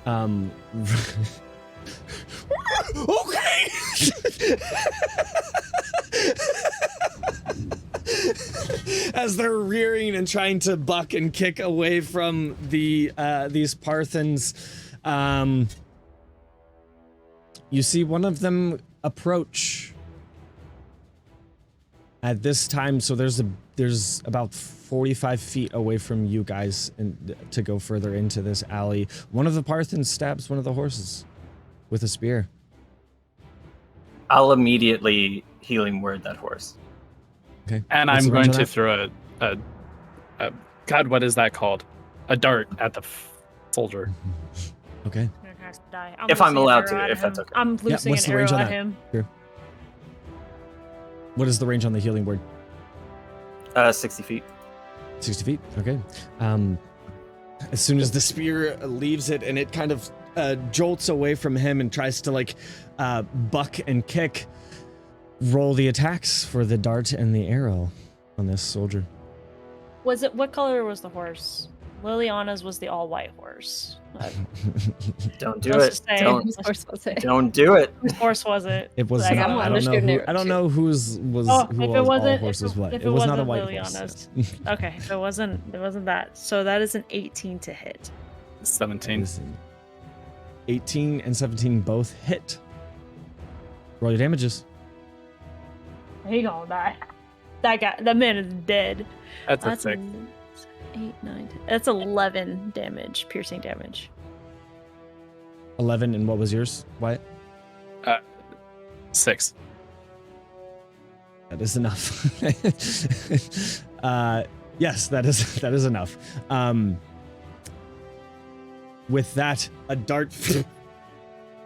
Okay! As they're rearing and trying to buck and kick away from these Parthens, you see one of them approach. At this time, so there's about 45 feet away from you guys, and to go further into this alley, one of the Parthens stabs one of the horses with a spear. I'll immediately healing word that horse. Okay. And What's I'm the range going on to that? throw a God, what is that called? A dart at the soldier. Okay. If I'm allowed to, if that's okay. I'm loosing what's an the range arrow on at that? him. Sure. What is the range on the healing word? 60 feet. 60 feet. Okay. As soon as the spear leaves it and it kind of jolts away from him and tries to buck and kick, roll the attacks for the dart and the arrow on this soldier. What color was the horse? Liliana's was the all white horse. Don't do Let's it. just say- Whose horse was it? Don't do it. Whose horse was it? It was Like, not. I'm I on don't the know. shooting Who, arrow I don't too. know who Oh, was if it all wasn't, horses if what. it It was not a wasn't white Liliana's. horse. Yes. Okay, if it wasn't that. So that is an 18 to hit. 17. 18 and 17 both hit. Roll your damages. He gonna die. That man is dead. That's a 6. 8, 9, 10. That's 11 damage, piercing damage. 11, and what was yours, Wyatt? 6. That is enough. Yes, that is enough. With that, a dart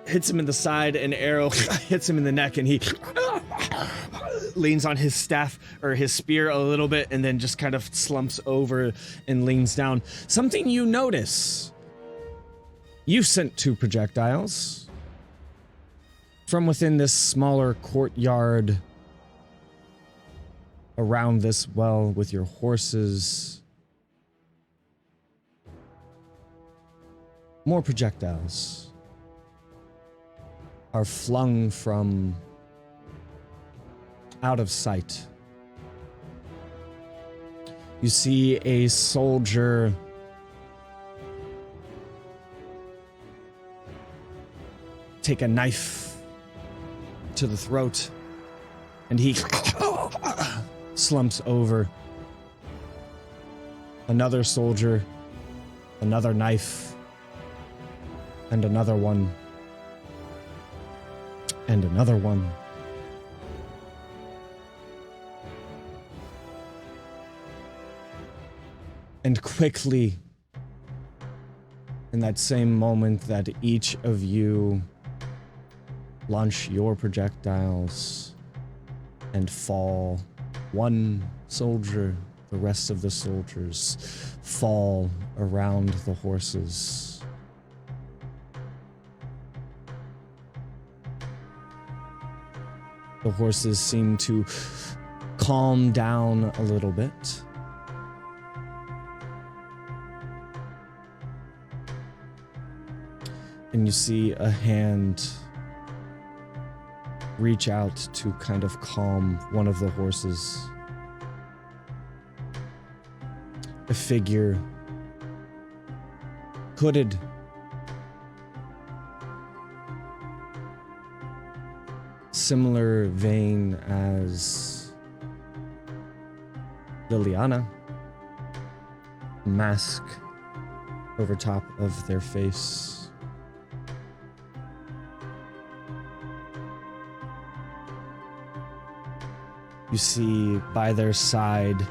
hits him in the side, an arrow hits him in the neck, and he leans on his staff or his spear a little bit, and then just kind of slumps over and leans down. Something you notice. You sent 2 projectiles from within this smaller courtyard around this well with your horses. More projectiles are flung from out of sight. You see a soldier take a knife to the throat, and he slumps over. Another soldier, another knife, and another one, and another one. And quickly, in that same moment that each of you launch your projectiles and fall, one soldier, the rest of the soldiers fall around the horses. The horses seem to calm down a little bit. And you see a hand reach out to kind of calm one of the horses. A figure, hooded, similar vein as Liliana, mask over top of their face. You see by their side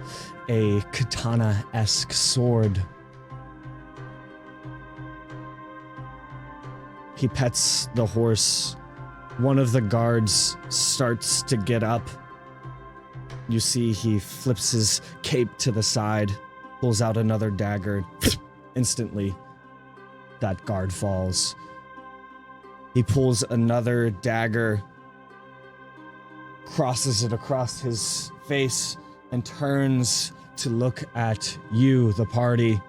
a katana-esque sword. He pets the horse. One of the guards starts to get up. You see he flips his cape to the side, pulls out another dagger. Instantly, that guard falls. He pulls another dagger, crosses it across his face, and turns to look at you, the party,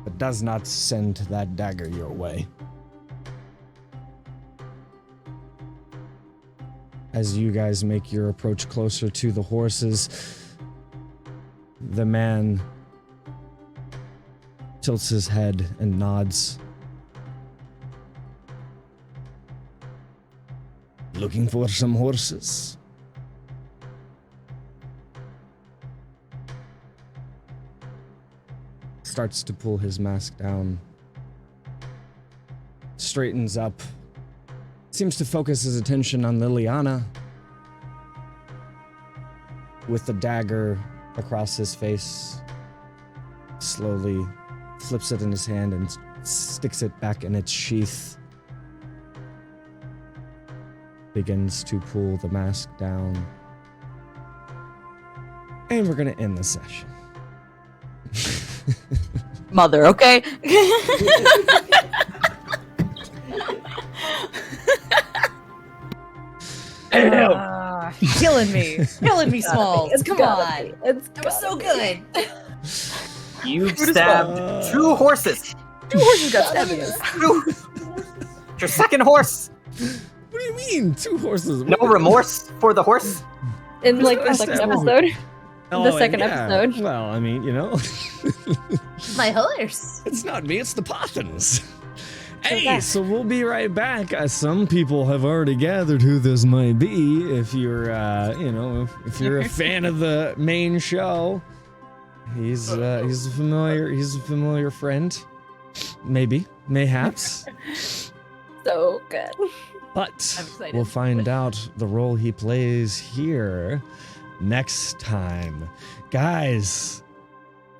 but does not send that dagger your way. As you guys make your approach closer to the horses, the man tilts his head and nods. Looking for some horses? Starts to pull his mask down. Straightens up. Seems to focus his attention on Liliana. With the dagger across his face. Slowly flips it in his hand and sticks it back in its sheath. Begins to pull the mask down. And we're gonna end the session. Mother, okay? Killing me, Smalls. Come on, that was so good. You stabbed two horses. Two horses got stabbed in this. Your second horse. What do you mean, two horses? No remorse for the horse? In like the second episode. The second episode. Well, I mean, you know. My horse. It's not me, it's the Pothans. Hey, so we'll be right back. Some people have already gathered who this might be. If you're, if you're a fan of the main show, he's a familiar friend. Maybe, mayhaps. So good. But we'll find out the role he plays here next time. Guys,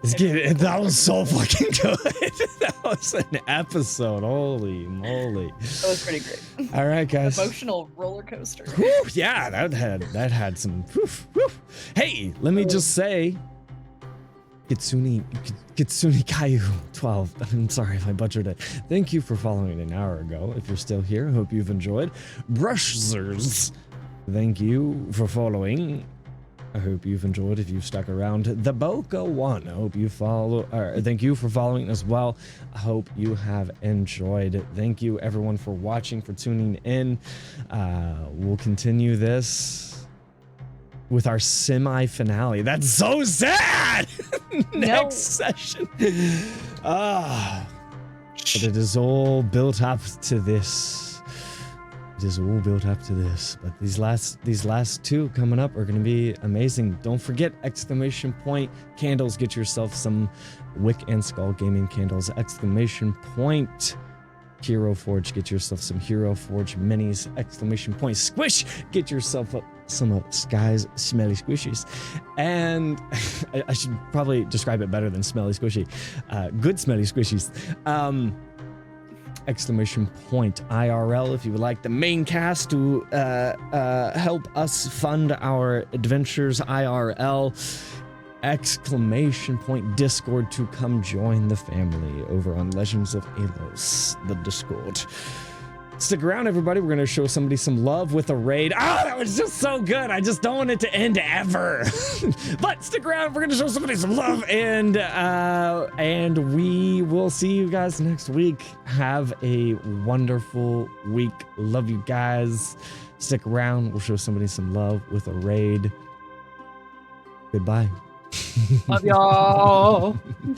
that was so fucking good. That was an episode. Holy moly. That was pretty great. All right, guys. Emotional roller coaster. Whew, yeah, that had some. Whew. Hey, let me just say, Kitsune Kaiju 12. I'm sorry if I butchered it. Thank you for following an hour ago. If you're still here, I hope you've enjoyed. Brushzers, thank you for following. I hope you've enjoyed. If you've stuck around, the boat go on. I hope you follow. Thank you for following as well. I hope you have enjoyed. Thank you everyone for watching, for tuning in. We'll continue this with our semi-finale. That's so sad. Next session. But it is all built up to this. It is all built up to this, but these last two coming up are going to be amazing. Don't forget, exclamation point candles. Get yourself some Wick and Skull Gaming candles. Exclamation point Hero Forge. Get yourself some Hero Forge minis. Exclamation point Squish. Get yourself some of Sky's Smelly Squishies. And I should probably describe it better than Smelly Squishy. Good Smelly Squishies. Exclamation point IRL if you would like the main cast to help us fund our adventures IRL. Exclamation point Discord to come join the family over on Legends of Aelos, the Discord. Stick around, everybody. We're going to show somebody some love with a raid. That was just so good. I just don't want it to end ever. But stick around. We're going to show somebody some love, and we will see you guys next week. Have a wonderful week. Love you guys. Stick around. We'll show somebody some love with a raid. Goodbye. Love y'all. Bye.